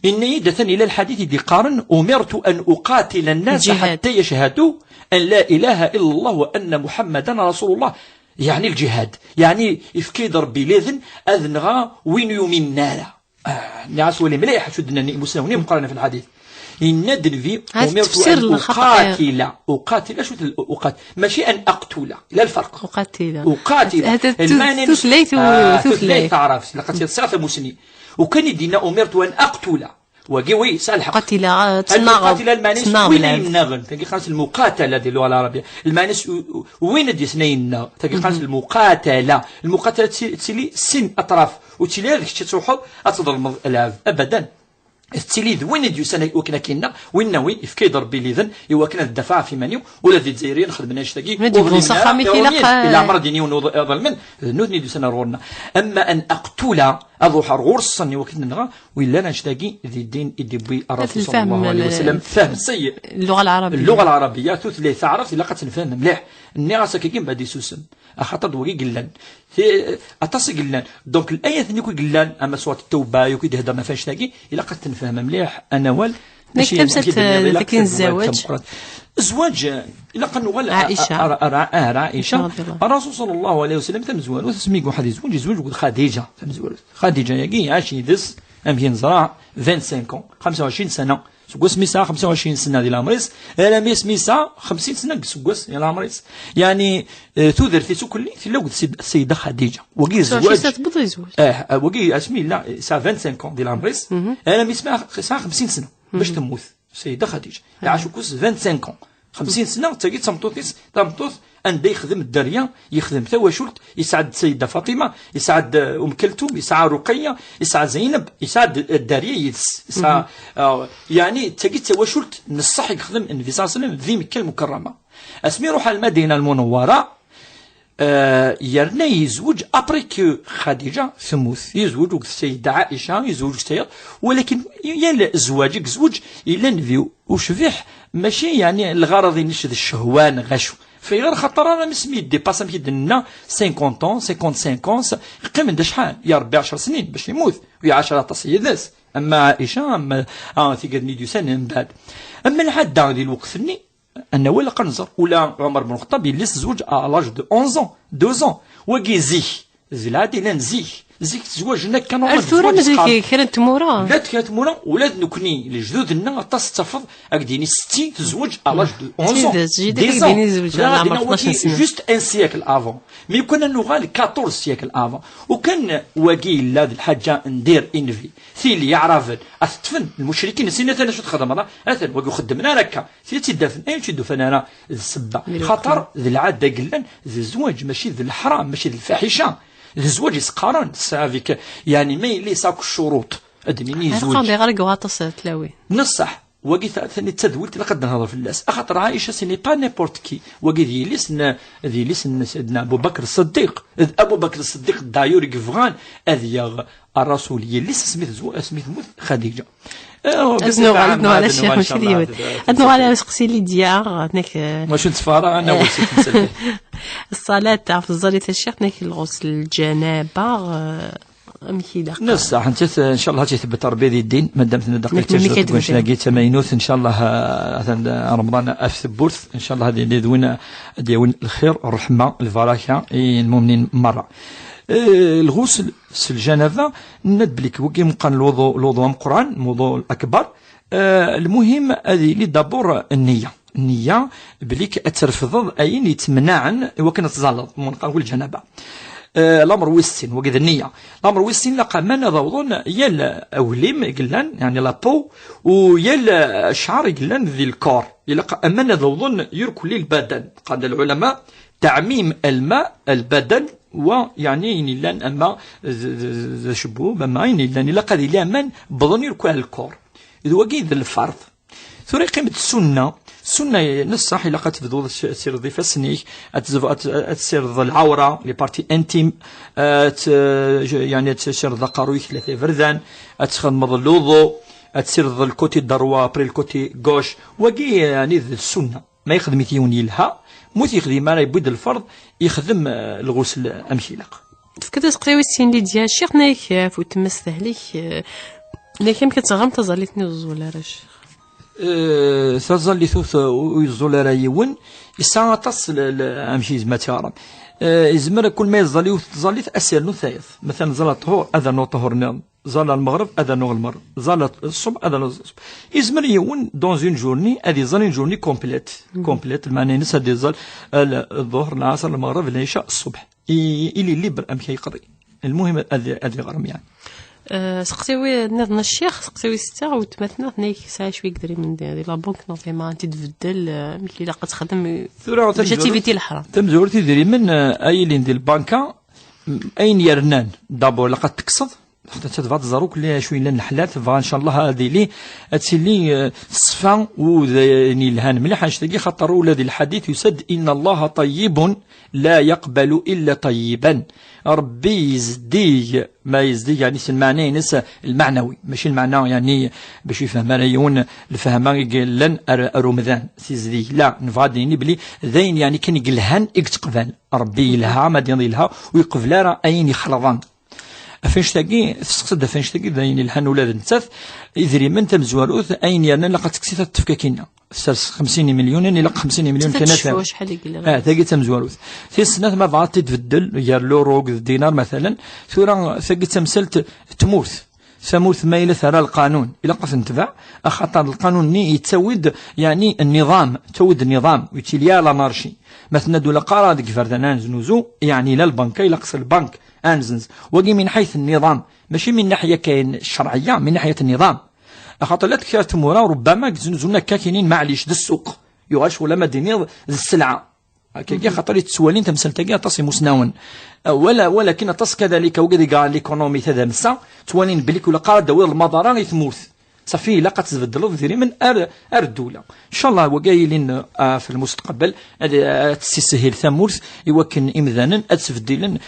Speaker 2: إني دثني إلى الحديث دي قارن أمرت أن أقاتل الناس حتى يشهدوا أن لا إله إلا الله وأن محمدا رسول الله يعني الجهاد يعني إفكيد ربي لذن أذنغا وين يومين نالا نعس ولي مليح شدنا مسلمين مقارنة في الحديث إن في أمرت أن أقاتل شو أقاتل ماشي أن أقتل لا الفرق أقاتل
Speaker 1: المعنى تثليث
Speaker 2: تعرف لقد تصرف مسني وكان يدينا أمرت أن أقتل وقوي صالح
Speaker 1: قتل
Speaker 2: المانس وين ينغن تلقي خاص المقاتله ديال اللغه العربيه المانس وين دي سنين تلقي خاص المقاتله تسلي سن اطراف وتسلي هذيك الشيء تروحوا اتصدر العاب ابدا التليد وين ديو سنه وكنا كينا وين ناوي يفكيد ربي لذن يوا كنا الدفاع في منيو ولا دي الجزائريين خدمنا شتاقي الى عمر ديني ونظلمن نودني ديو سنه رورنا اما ان اقتل اظهر غرصا وكنا ولا نشتاقي ذي الدين يدبي الرسول صلى الله عليه وسلم فهم سيء اللغه العربيه تثلي تعرف الا قد تنفهم مليح الناس كيكين بعد يسوسن خاطر دوي قلان اتصل قلان دونك الايه ثاني كي قلان اما صوت التوبه يكي هضرنا فاش تاقي الا قد تنفهم مليح انا وال
Speaker 1: ماشي لكن الزواج
Speaker 2: الزواج الا قالوا عائشه الرسول صلى الله عليه وسلم تم زوال وتسميك واحد يزوج خديجه تم زوال خديجه ياكي عاش يدس أمشي نزرع 25 سنة سكوس ميسا 25 سنة ديال العمريس ألا ميس ميسا 50 سنة سكوس ديال العمريس يعني تودر في سكل في لو السيدة خديجة وقي الزواج وقي اسمي لا سا 25 ديال العمريس ألا ميس 50 سنة باش تموت السيدة خديجة عاشوا كوس 25 50 سنة تاقي تمطوث أن يخدم الدريا يخدم تواشلت يسعد السيدة فاطمة يسعد أم كلثوم يسعد رقية يسعد زينب يسعد الدريا يعني تاقي تواشلت نصح يخدم النبي صلى الله عليه وسلم ذي مكة المكرمة اسمي روح المدينة المنورة يرنا يزوج ابري كو خديجة ثموث يزوج السيدة عائشة يزوج السيد ولكن يلا زواجك زوج إلا نفيو وشفيح ماشي يعني الغرض نشد الشهوان غشو في غير خاطر انا مسمي دي باس مكي دنا 50 طون 55 يقيم عنده شحال يا ربي 10 سنين باش يموت ويا 10 تصيد ناس اما عائشه اما في قد ميديو سنه من بعد اما الحد ديال الوقت أنا ولا قنزر ولا عمر بن الخطاب يلس زوج ألاج دو 11 12 وكي زيك زلادي لا نزيك زيك تزواجنا كانوا
Speaker 1: الثورة مازال كانت تمورا
Speaker 2: لا كانت تمورا ولاد نكني لجدودنا تصطفض أكديني 60 تزوج ألاج دو 11
Speaker 1: ديزون زوج على 12 سنة
Speaker 2: جوست ان سيكل افون مي كنا نغال 14 سيكل افون وكان واقي لا الحاجة ندير انفي في اللي يعرف أثتفن المشركين سنة أنا شو تخدم هذا أثن وقو خدمنا لك في تدفن أي تدفن أنا السبة خطر ذي العادة قلنا ذي الزواج ماشي ذي الحرام ماشي ذي الفاحشة ذي الزواج يسقارن سافيك يعني ما يليساك الشروط أدميني زواج
Speaker 1: هذا غير قواطس تلاوي
Speaker 2: نصح وقي ثاني تدويت لقد نهضر في الناس أخطر عائشة سيني با نيبورت كي وقي ذي لسن سيدنا أبو بكر الصديق أبو بكر الصديق دايور كفغان أذيغ الرسول يلس سميت موت خديجة
Speaker 1: أدنو على الشيخ مشريوت أدنو على سقسي لي ديار هناك
Speaker 2: واش نتفارى أنا وسيت نسلي
Speaker 1: الصلاة تاع في الزريت الشيخ هناك الغسل الجنابة مكيدة
Speaker 2: نصح انت ان شاء الله تثبت ربي ذي الدين ما دامت دقيقه تشوف واش لقيت ماينوث ان شاء الله رمضان اثبورث ان شاء الله هذه ديون الخير الرحمه البركه المؤمنين مره الغسل الجنابه ندبلك وكي مقان الوضوء القران الموضوع الاكبر المهم هذه اللي دابور النيه بليك ترفض اين يتمنع وكان تزلط من قال الجنابه الامر ويستين وكذا النيه الامر ويستين لقى من ضوضون يال اوليم قلان يعني لابو ويال الشعر قلان ذي الكور يلقى امانه ضوضون يركل للبدن قال العلماء تعميم الماء البدن ويعني لان اما شبوب اما لان لقى ذي من بضن يركل الكور اذا وكيد الفرض ثوري قيمه السنة نصح إلا قد تبدو تسير ضيفة سنيك تسير العورة لي بارتي انتيم يعني تسير ذقرويك ثلاثة فردان تخدم الوضوء تسير الكوتي دروا بري الكوتي غوش وكي يعني السنة ما يخدم يثيون يلها موت يخدم ما يبود الفرض يخدم الغسل أمثلق
Speaker 1: فكذا تقريبا السين اللي ديال الشيخ نايك فوت تمستهلك نايك يمكن تغم تظليتني ولا راش
Speaker 2: تظل ثوث ويزول رايون يسعى تصل أمشي زما تيارم يزمر كل ما يزالي وتزالي أسير نثايث مثلا زال الطهور أذن طهور نام زال المغرب أذن المغرب زال الصبح أذن الصبح يزمر يون دون زون جورني هذه زال جورني كومبليت المعنى نس هذه زال الظهر العصر المغرب العشاء الصبح إلي ليبر أمشي يقري المهم هذه غرم يعني
Speaker 1: سقسيوي نظن الشيخ سقسيوي ستة وتمثنا ثنيك ساعة شوي قدري من دي لا بنك نوطي ما انت تبدل ملي لا تخدم باش تيفيتي الحرام
Speaker 2: تمزور تدري من ايلين ديال البنكه اين يرنان دابور لقد تكسض حتى تدفع تزاروك لي شويه لان الحلات فان شاء الله هذه لي تسلي الصفا وذني الهان مليح نشتكي خاطر ولادي الحديث يسد ان الله طيب لا يقبل الا طيبا ربي يزدي ما يزدي يعني المعنى ينسى المعنوي ماشي المعنى يعني باش يفهم رايون الفهم قال لن رمضان سيزدي لا نفاديني بلي ذين يعني كان يقلهن يقتقبل ربي لها ما يضيلها ويقبل راه اين يخلطان فاش تلاقي تسقسد فاش تلاقي ذين الحن ولاد نتاث يدري من تمزواروث اين يعني لقد تكسيت التفكاكينا 50 مليون يعني لق 50 مليون كانت
Speaker 1: شحال يقول
Speaker 2: تلاقي تمزواروث في السنه ما بغات تتبدل يا لورو الدينار مثلا ثورا ثقي تمثلت تموت ثمورث ما إلى ثرى القانون إلى قص انتفع أخطر القانون يتسود يعني النظام تود النظام ويتيليا لا مارشي مثلا دولا قرار ديك فردان نزنوزو يعني لا البنك إلى قص البنك أنزنز وجي من حيث النظام ماشي من ناحية كاين الشرعية من ناحية النظام أخطر لا تكثر تمورا ربما زنزونا كاكينين معليش ذا السوق يغاش ولا مديني السلعة كي خاطر يتسوالين تمثل تاكي تصي مسناون ولكن تص كذلك وقد قال ليكونومي تدامسا توالين بليك ولا قال دوير المضارة يثموث صافي لا قد تبدل ذيري من الدولة ان شاء الله وقايلين في المستقبل تسهل ثمورث يوكن امذانا تفديلا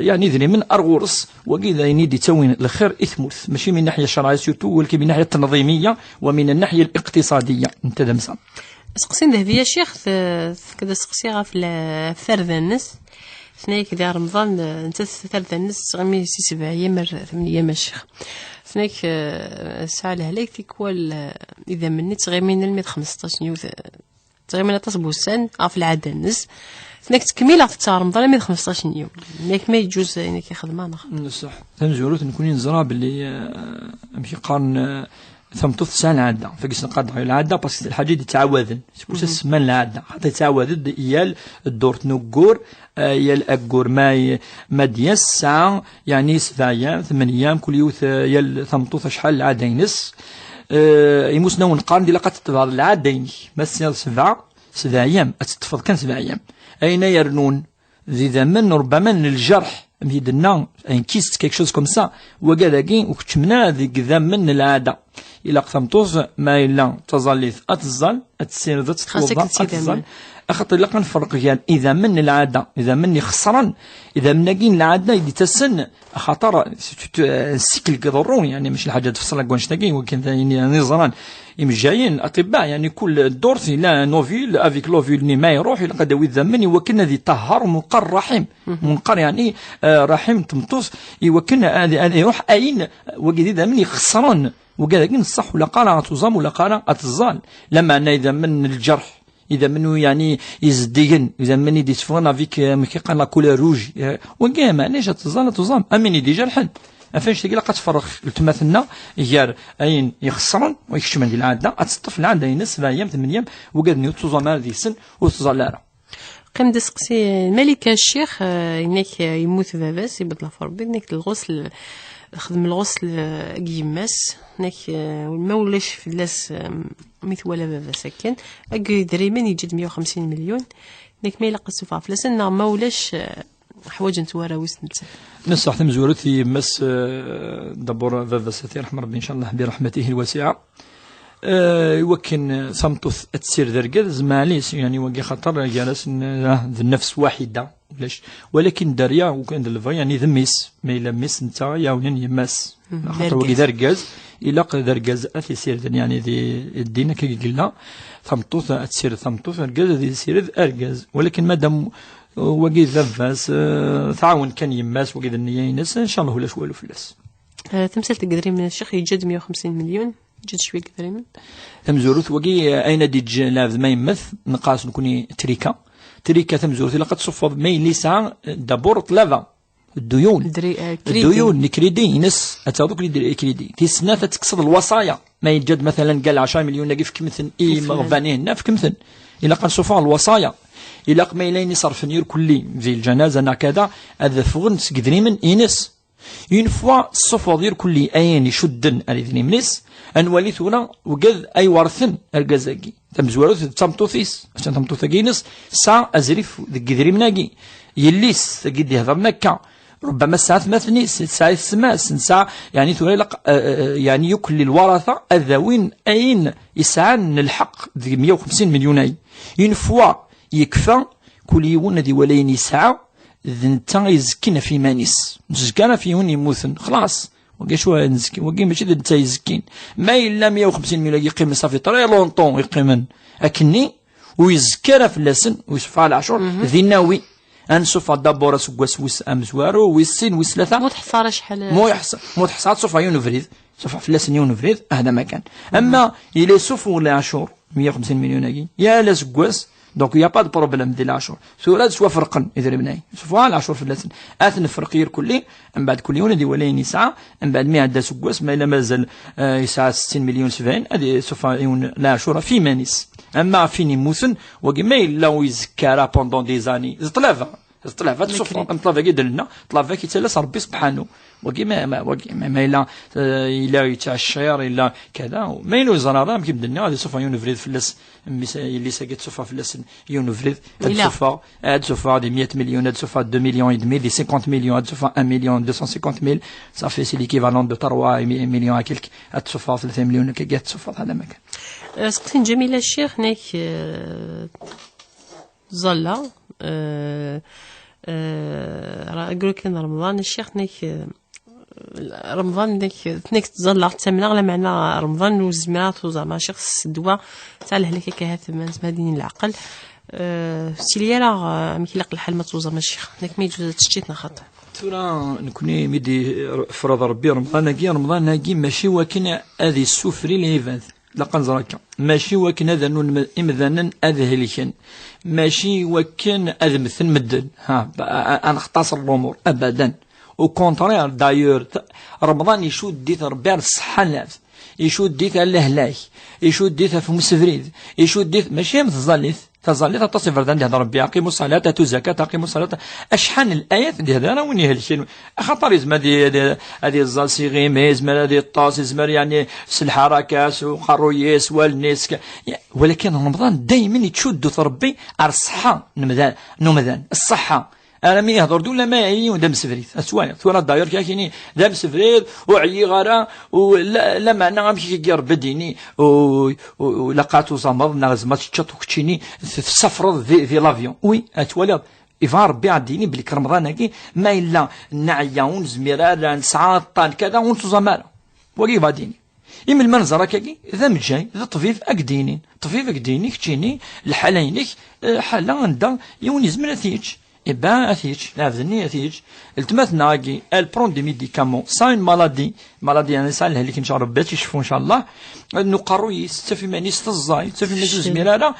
Speaker 2: يعني ذري من ارغورس وكذا ينيدي تاوين الخير اثمورث ماشي من الناحيه الشرعيه سورتو ولكن من الناحيه التنظيميه ومن الناحيه الاقتصاديه انت دمسا
Speaker 1: سقسين ذهبي يا شيخ كذا سقسيها في فرد الناس ثنايك ديال رمضان انت ثلاث الناس غمي 7 ايام 8 ايام الشيخ ثنايك ساعه لهليك تيكوال اذا منيت غيمين الميت 15 يوم غيمين تصبوسان في العاده الناس ثنايك تكميله في رمضان 15 يوم ياك ما يجوز يعني كيخدم انا
Speaker 2: صح تنزورت نكون نزرا باللي امشي قارن ثمتوث سنة العادة فقس نقاط العادة بس الحاجة دي تعاوذن سبوس السمان العادة حتى تعاوذن يال الدور تنقور يال أقور ما دياس ساعة يعني 7 أيام 8 أيام كل يوث يال ثمتوث شحال العادة ينس يموسنا ونقارن دي لقات تظهر العادة بس يال 7 أيام أتتفض كان 7 أيام أين يرنون ذي ذمن ربما الجرح ميدنا ان كيست كيك شوز كوم سا وكذاكي وكتمنا ذيك ذمن العادة إلا قثمتوز ما إلا تظليث أتزال أتسير ذات توضع أتزال أخطر لقا نفرق يعني إذا من العادة إذا مني خسرا إذا مناكين العادة يدي تسن خطر السيكل كيضرون يعني مش الحاجة تفصل كونش تاكي ولكن نظرا جايين أطباء يعني كل دورثي لا نوفيل أفيك لوفيل ما يروح إلا قد يذمني وكنا ذي طهر منقر رحم منقر يعني رحم تمطوس يوكلنا هذه يروح أين وقد مني خسران وقال الصح ولا قال تزام ولا قال أتزال لما أنا إذا من الجرح إذا منه يعني يزدين إذا مني دي تفرنا فيك مكي قال لا كولور روج وقال ما نيش تزام أمني دي جرحا أفنش تقول قد تفرغ التماثلنا يار أين يخسرن ويكشمن دي العادة أتسطف العادة ينس 7 أيام 8 أيام وقال نيو تزام هذه السن وتزال لا
Speaker 1: قام دسقسي الملكة الشيخ إنك يموت باباس يبدل فربي إنك الغسل خدم الغسل قيماس هناك ما ولاش فلاس مثولا بابا ساكن اكي دريما يجد 150 مليون هناك ما يلقى سوفا فلاس ما ولاش حوايج نتوارا وسنت
Speaker 2: نصح تمزورتي مس دبور بابا ساتي رحمه ربي ان شاء الله برحمته الواسعه يمكن صمتوث تسير درجة معليش يعني وقي خطر جالس النفس واحدة ولكن دريا وكان دلفا يعني ذميس ما يلمس نتا ياونين يماس خاطر وقي درجاز إلا درجاز أثيسير يعني ذي الدين كي قلنا ثمتوث تسير ثمتوث أرجاز ذي سير أرجاز ولكن مادام وقي ذفاس تعاون كان يماس وقي النية ينس إن شاء الله ولا شوالو فلاس
Speaker 1: تمثل تقدرين من الشيخ يجد 150 مليون جد شوي قدرين
Speaker 2: تمزورث وقي أين ديج لاف ما يمث نقاس نكوني تريكا تمزورث لقد صفض مي ليسا دابور طلافا الديون الكريدي ينس أتاذو كريدي في السنة تكسر الوصايا ما يجد مثلا قال 10 مليون لاقي في كمثن مغفانين في كمثن إلا قد صفا الوصايا إلا ما يلين يصرف نير كلي في الجنازة كذا هذا فغن سكدري من إنس une fois الصفا ديال كل اين يشدن الاثنين منس انولي ثونا وقد اي ورثن الكازاكي تمزوالو تمطوثيس عشان تمطوثاكينس سا ازريف ذكذري مناكي يليس تقدي هذا مكه ربما الساعه مثني ساعه السماس ساعه يعني ثونا يعني يكل الورثه الذوين اين يسعان الحق 150 مليون اي une fois يكفى كل يوم ذي ولين يسعى ذنتا يزكينا في مانيس نزكانا في هون يموثن خلاص وقي شو نزكي وقي ماشي ذنتا يزكين ما إلا 150 مليون يقيم صافي طري لونطون يقيمن أكني ويزكانا في اللسن ويصفى على 10 ذي ناوي أنصفى دابورا سكواس ويس أمزوارو ويسين ويس ثلاثة
Speaker 1: مو تحصار شحال
Speaker 2: مو تحصار صفى يونفريد صفى في اللسن يونفريد هذا ما كان أما إلى صفو ولا 10 150 مليون أكي يا لا سكواس دونك يا با دو بروبليم ديال العاشور سورة سوا فرقا إذا بناي سوا العاشور في اللسن أثن فرقير كلي من بعد كل يوم دي ولين يسعى من بعد 100 دا سكواس ما إلا مازال يسعى 60 مليون 70 هذه سوف يون العاشور في مانيس أما فيني موسن وكما إلا ويزكارا بوندون دي زاني طلع تشوف طلع كي درنا طلع كي تلس ربي سبحانه ما إلا يتعشر إلا كذا ما إلا زرارة كي بدنا هذه سوف ينفرد فلس اللي ساقت سوف فلس ينفرد هاد سوف دي 100 مليون هاد سوف 2 مليون et demi دي 50 مليون هاد سوف 1 مليون 250 ميل صافي سي ليكيفالون دو 3 مليون كيلك هاد سوف 3 مليون كي سوف هذا ما كان
Speaker 1: سقسين جميلة الشيخ هناك ظل يقولوا كان رمضان الشيخ هناك رمضان ديك تظل تسمنا على معنى رمضان وزمرات وزعما شخص الدواء تاع الهلكه كهاتم مدين العقل سيليا راه مكيلق الحال ما توزع ماشي هناك ما يجوز تشتيتنا خاطر
Speaker 2: ترى نكوني ميدي فرض ربي رمضان ناقي ماشي وكن هذه السفري ليفاذ لقن زراكا ماشي وكن هذا نون امذانا هذا هليكن ماشي وكن هذا مثل مدن انا اختصر الامور ابدا او كونترير دايور رمضان يشود ديت ربي الصحه الناس يشود ديت الهلاك يشود ديت في مسفريد يشود ديت ماشي متظلث تظلث تصفر عند هذا ربي اقيموا الصلاه اتوا الزكاه اقيموا الصلاه اشحال الايات ديال هذا راه وين هالشيء خاطر يزما هذه الزالسيغي ميزما هذه الطاس يزما يعني الحركات وقرويس والناس ولكن رمضان دائما يتشدوا ربي على الصحه نمذان الصحه انا مي يهضر دولا ما يعيني ودم سفريت اسوايا ثورة داير كايني دم سفريت وعيي غرا ولا معنى غامشي كير بديني ولقاتو زمر نازمات تشطو كتشيني تسفر في لافيون وي اتولى يفار ربي عديني بلي رمضان هكي ما الا نعيا زميرا نسعى طان كذا ونتو زمارة وكيف غاديني يم المنظر هكاكي ذا مجاي ذا طفيف اكديني طفيف اكديني كتشيني الحالينك حاله عندها يوني زمن ثيج إبا أثيج لافذني أثيج التماث ناقي elle prend des médicaments ça une maladie يعني سال اللي كنشرب ربي يشوفوا إن شاء الله نقرو يستفي ماني ستزاي يستفي ماني زميرة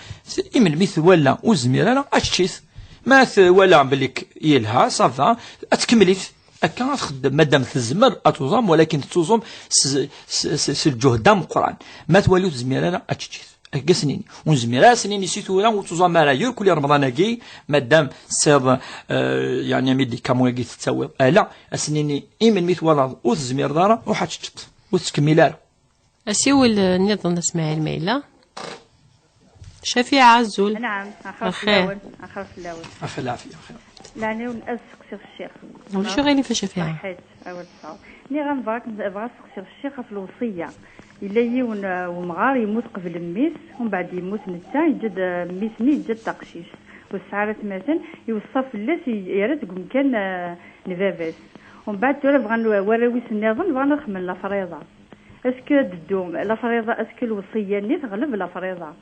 Speaker 2: إمن مث ولا وزميرة أشتيث ما ولا بليك يلها صافا أتكمليت أكان تخدم مادام تزمر أتوزم ولكن تزم الجهد مقران ما تولي زميرة أشتيث قسنين ونزميرا سنين سيتورا وتزامرا يور كل رمضان كي مادام سير يعني ميدي كاموغي تتساوي لا سنين ايمن ميت ولا وزمير دارا وحتشط وتكملها
Speaker 1: اسيول نظن اسماعيل ميلا شفيعة عزول
Speaker 10: نعم اخاف الاول
Speaker 2: اخاف العافيه
Speaker 10: لا انا نسقسي الشيخ
Speaker 1: شو غير في شفيعة
Speaker 10: حيت اول صعب ني غنبغيك نسقسي الشيخ في الوصيه إلا يون ومغار يموت قبل ميس ومن بعد يموت نتا يجد ميس يجد تقشيش والسعارة مثلا يوصف اللاس يرد كان نفافاس ومن بعد تولى بغا وراويس النظام بغا نخمل لا فريضة اسكو تدوم لا فريضة اسكو الوصية ني تغلب لا فريضة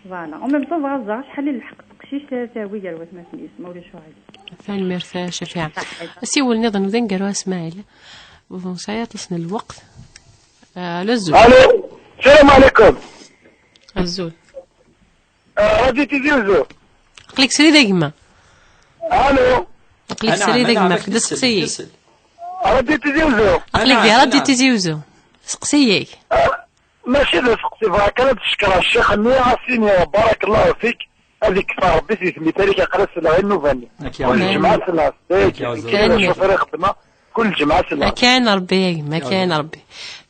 Speaker 10: فوالا وميم طون بغا الزهر شحال الحق تقشيش تاوي قالوا ما سميس مولي شو هادي
Speaker 1: ثاني مرثا شفيعة اسيول نظن ذن قالوا اسماعيل سيتصل الوقت للزول
Speaker 11: الو السلام عليكم
Speaker 1: الزول
Speaker 11: غادي تزوزو
Speaker 1: قليك سري داكما
Speaker 11: الو
Speaker 1: قليك سري داكما كدا سقسيي
Speaker 11: غادي تزوزو
Speaker 1: قليك دي غادي تزوزو سقسيي
Speaker 11: ماشي ذا سقسي فيها كانت تشكر الشيخ النية سيني بارك الله فيك هذيك كفار ربي سميتها لك قرا سلا النوفاني والجماعة سلا كان شوفير خدمة كل جماعة سلا
Speaker 1: كان ربي ما كان ربي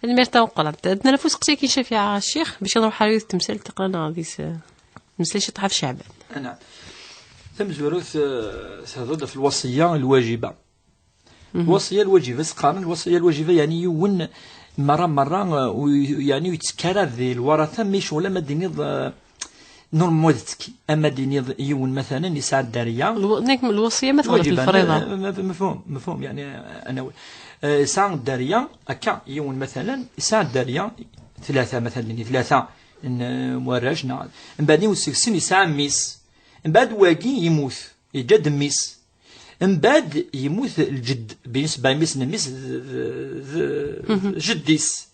Speaker 1: المرتا وقلت عندنا نفوس قسي كي شافي الشيخ باش نروح حريث التمثال تقرانا غادي تمثال شي طحف شعبان
Speaker 2: نعم تم زوروث هذا في الوصية الواجبة الوصية الواجبة سقارن الوصية الواجبة يعني يون مرة يعني يتكرر ذي الورثة مش ولا ما ديني نورمالتكي اما ديني يون مثلا يسعى الداريه
Speaker 1: الوصيه مثلا في الفريضه
Speaker 2: مفهوم يعني انا يسعى الداريه هكا يون مثلا يسعى الداريه ثلاثه مثلا ثلاثه مورجنا من بعد يوسكسين يسعى ميس من بعد واقي يموت يجد ميس من بعد يموت الجد بالنسبه ميس جديس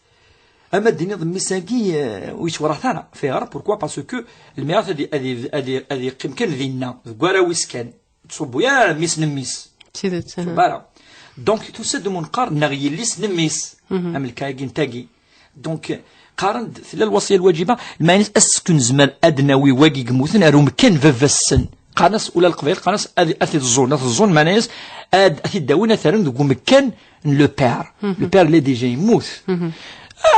Speaker 2: اما ديني ضميساكي ويتورث انا في غرب بوركوا باسكو الميراث هذه يمكن ذينا كوارا ويسكان تصوبوا يا ميس نميس فوالا دونك تسد منقار نغي ليس نميس ام الكاين تاكي دونك قارن ثلا الوصيه الواجبه ما اسكن زمان ادنوي واقي قموثن ارو مكان ففسن قانص ولا القبيل قانص اثي الزون معناها اثي داوينا ثرن دو مكان لو بير لي ديجا يموت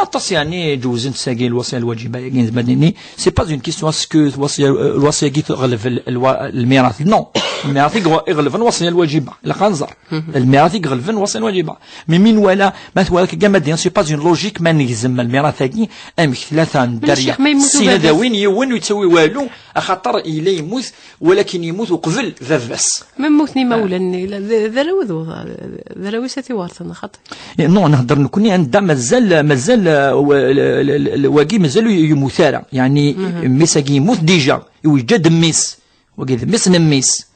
Speaker 2: أطاس يعني جوزن تساقي الوصية الواجبة يعني زمانيني سي با اون كيستيون اسكو الوصية كي تغلف الميراث نو الميراث يغلف الوصية الواجبة لا خنزر الميراث يغلف الوصية الواجبة من ولا ما ولا كما دير سي با اون لوجيك ما نجزم الميراث كي امك ثلاثة دريا سينا داوين يون ويتسوي والو خاطر إلى يموت ولكن يموت وقبل فافس
Speaker 1: ما موتني مولاني ذراوي ساتي وارثنا خاطر
Speaker 2: نو نهضر نكوني عند مازال الواقي مازالوا يموثارا يعني ميساكي يموت ديجا يوجد ميس واقي ميس نميس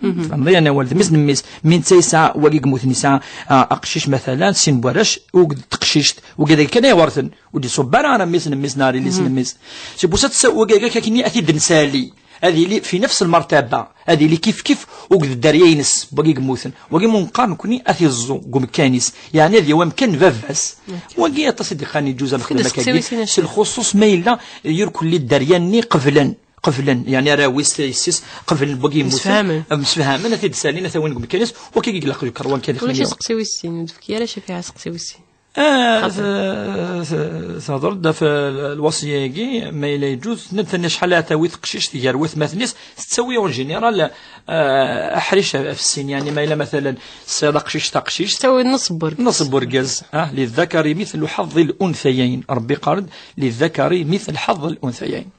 Speaker 2: فهمتني انا ولد ميس نميس من تيسا واقي يموت نساء اقشيش مثلا سين بوراش وتقشيشت وكذا كان يورثن ودي صبانا انا ميس نميس ناري ليس نميس سي بوسات واقي كاكيني اثي دنسالي هذه اللي في نفس المرتبه هذه اللي كيف وقد الدريينس باقي يموتن واقي منقارن كوني اثي الزو قوم كانيس يعني هذه ومكان فافاس واقي تصدق خاني جوز الخدمه كاكي سي الخصوص ما الا يركل لي الدرياني قفلا يعني راه يسيس قبل باقي يموت مسفهمه اثي دسالين ثوين قوم كانيس وكي يقلق الكروان كان
Speaker 1: ولا سقسيو السين دفكي علاش فيها سقسيو السين
Speaker 2: تهضر في الوصيه كي ما الا يجوز نتني شحال تاوي تقشيش ديال وث مثليس تسوي اون جينيرال احريش في السن يعني ما الا مثلا سالا قشيش تقشيش
Speaker 1: تسوي نص
Speaker 2: برغاز للذكر مثل حظ الانثيين ربي قارد للذكر مثل حظ الانثيين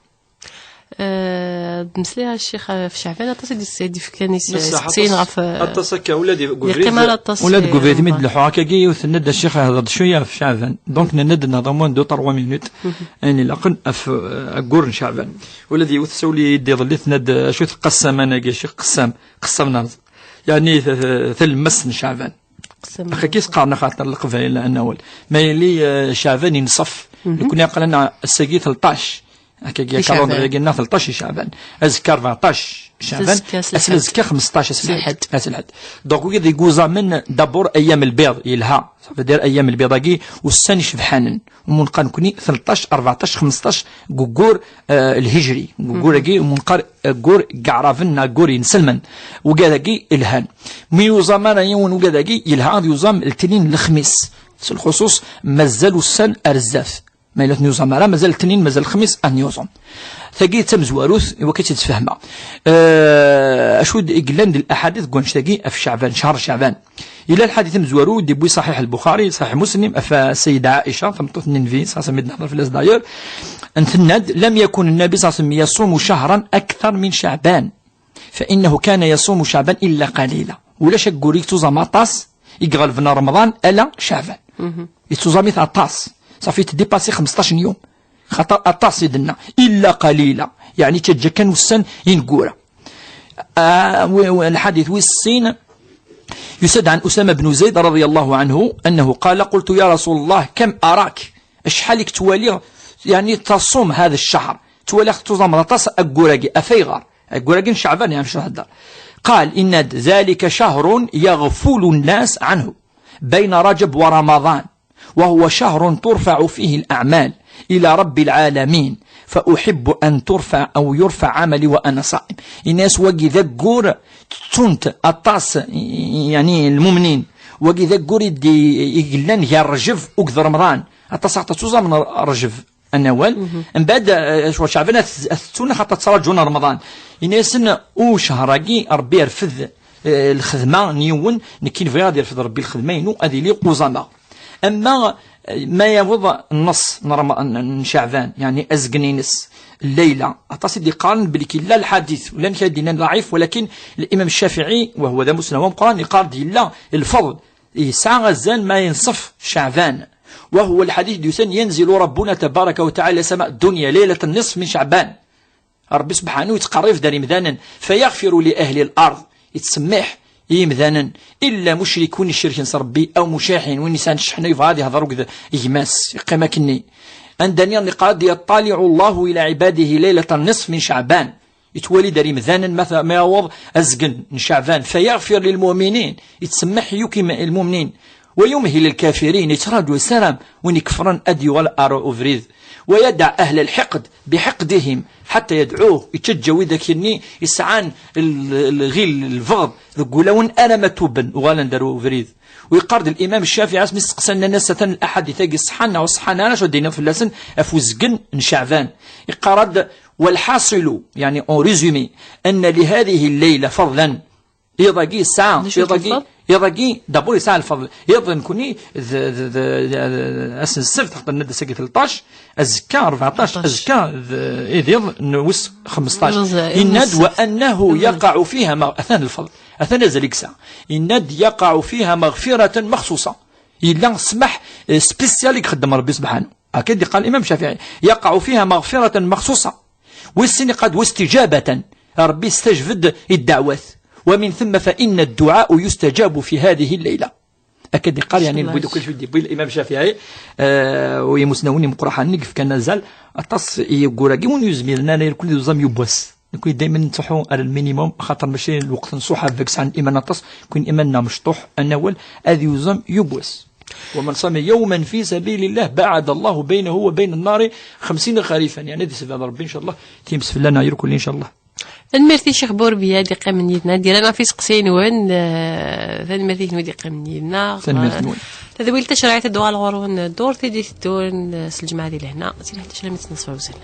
Speaker 1: مسليها الشيخ في شعبان تصدي السيدي في كنيسة سين غف
Speaker 2: التصكى ولادي ولاد قفيد مد الحراكة جي وثند الشيخ هذا شوية في شعبان دونك نند نضمون 2-3 مينوت يعني لقن أقول شعبان ولادي يوثسولي يدي ظليت ند شو تقسم أنا جي شيخ قسمنا يعني ثلمسن شعبان أخي كيس قارنا خاطر القفايل أنا أول ما يلي شعبان ينصف يكون يقول لنا الساقي 13 هكا كالوندر قلنا 13 شعبان أذكر 14 شعبان أسلزكا 15 أسلحد دونك وكذا يقوزا من دابور أيام البيض يلها دير أيام البيض كي والسن شبحانن ومنقار كوني 13 14 15 قور الهجري قور كي ومنقار قور قعرافنا قور ينسلمن وكذا كي الهان ميوزام أنا يوم وكذا كي يلها يوزام الاثنين الخميس الخصوص مازالوا السن أرزاف ما إلا نيوزام راه مازال الاثنين مازال الخميس نيوزام ثقي تمزواروث وكيت تتفهمها اشو قلان الاحاديث كونش ثقي في شعبان شهر شعبان الى الحديث مزوارو دي بوي صحيح البخاري صحيح مسلم اف السيده عائشه ثمطت النبي صلى الله عليه وسلم في الاس داير انتند لم يكن النبي صلى الله عليه وسلم يصوم شهرا اكثر من شعبان فانه كان يصوم شعبان الا قليلا ولا شكوريك توزاماطاس يقغل في رمضان الا شعبان يتوزامي طاس صافي تديباسي 15 يوم خاطر اطاس يدنا الا قليلا يعني تجا كان والسن ينقورا الحديث والسين يسد عن أسامة بن زيد رضي الله عنه أنه قال قلت يا رسول الله كم أراك اشحالك توالي يعني تصوم هذا الشهر توالي تزام رطاس أقوراقي أفيغر أقوراقي شعبان يعني شهر هذا قال إن ذلك شهر يغفل الناس عنه بين رجب ورمضان وهو شهر ترفع فيه الأعمال إلى رب العالمين فأحب أن ترفع أو يرفع عملي وأنا صائم الناس وقي ذكور تنت الطاس يعني المؤمنين وقي ذكور يقلن يا الرجف وقذ رمضان الطاس حتى توزا من الرجف النوال من بعد شو شعبنا أثتونا حتى تصرجونا رمضان الناس أو شهراقي ربي يرفذ الخدمة نيون نكين في غادي يرفذ ربي الخدمة ينو أذي لي قوزاما أما ما يوضع النص من شعبان يعني أزقنينس الليلة أتصدي قارن بلكي لا الحديث ولا نكادينا ضعيف ولكن الإمام الشافعي وهو ذا مسلم قرآن يقال دي لا الفضل يسعى غزان ما ينصف شعبان وهو الحديث ديسان ينزل ربنا تبارك وتعالى سماء الدنيا ليلة النصف من شعبان ربي سبحانه يتقرف داري مذانا فيغفر لأهل الأرض يتسمح يمذانا إلا مشرك وين الشرك ربي أو مشاحن وين نسان شحنا يبغى غادي يهضروا كذا يغماس قيمة كني عندني قد يطلع الله إلى عباده ليلة النصف من شعبان يتولي داري مذانا مثلا ما يوض أزقن من شعبان فيغفر للمؤمنين يتسمح يكيم المؤمنين ويمهل الكافرين يتراجوا السلام وين يكفرن أدي ولا أرى أفريد ويدع أهل الحقد بحقدهم حتى يدعوه يتجاوي ذاك الني يسعان الغيل الفغض يقولون أنا متوبا وغالا داروا فريد ويقرد الإمام الشافعي اسمي استقسلنا الناس الأحد يتاقي صحنا وصحنا أنا شو دينا في اللسن أفوزقن نشعفان يقرد والحاصل يعني أون ريزومي أن لهذه الليلة فضلا يضاقي الساعة يضاقي دابور يسعى الفضل يظن كوني أسن السبت حتى ندى ساقي 13 الزكاة 14 الزكاة إذ يظن نوس 15 يند وأنه يقع فيها أثناء الفضل أثناء ذلك ساعة يند يقع فيها مغفرة مخصوصة إلا سمح سبيسيالي خدم ربي سبحانه أكيد قال الإمام الشافعي يقع فيها مغفرة مخصوصة والسن قد واستجابة ربي استجفد الدعوات ومن ثم فإن الدعاء يستجاب في هذه الليلة أكد قال يعني نبيد كل شيء بيل الإمام الشافعي ويمسنوني مقرحان نقف كان نزال أتص يقول جون يزميلنا يركل يزام يبوس نكون دائما نصحوا على المينيموم خاطر ماشي الوقت نصوحها بكس عن إيمان نتص كون إيماننا مشطوح الأول هذه يزام يبوس ومن صام يوما في سبيل الله بعد الله بينه وبين النار 50 خريفا يعني هذه سبب ربي إن شاء الله تيمس في لنا يركل إن شاء الله
Speaker 1: نمرتي شيخ بوربيا دي قامنيتنا ديالنا في سقسين وين فنمرتي نودي قامنيتنا تذويل تشريعات الدوال الغرون دور تيدي تدور الجماعه ديال هنا سي حتى شي لمس نصف وزنا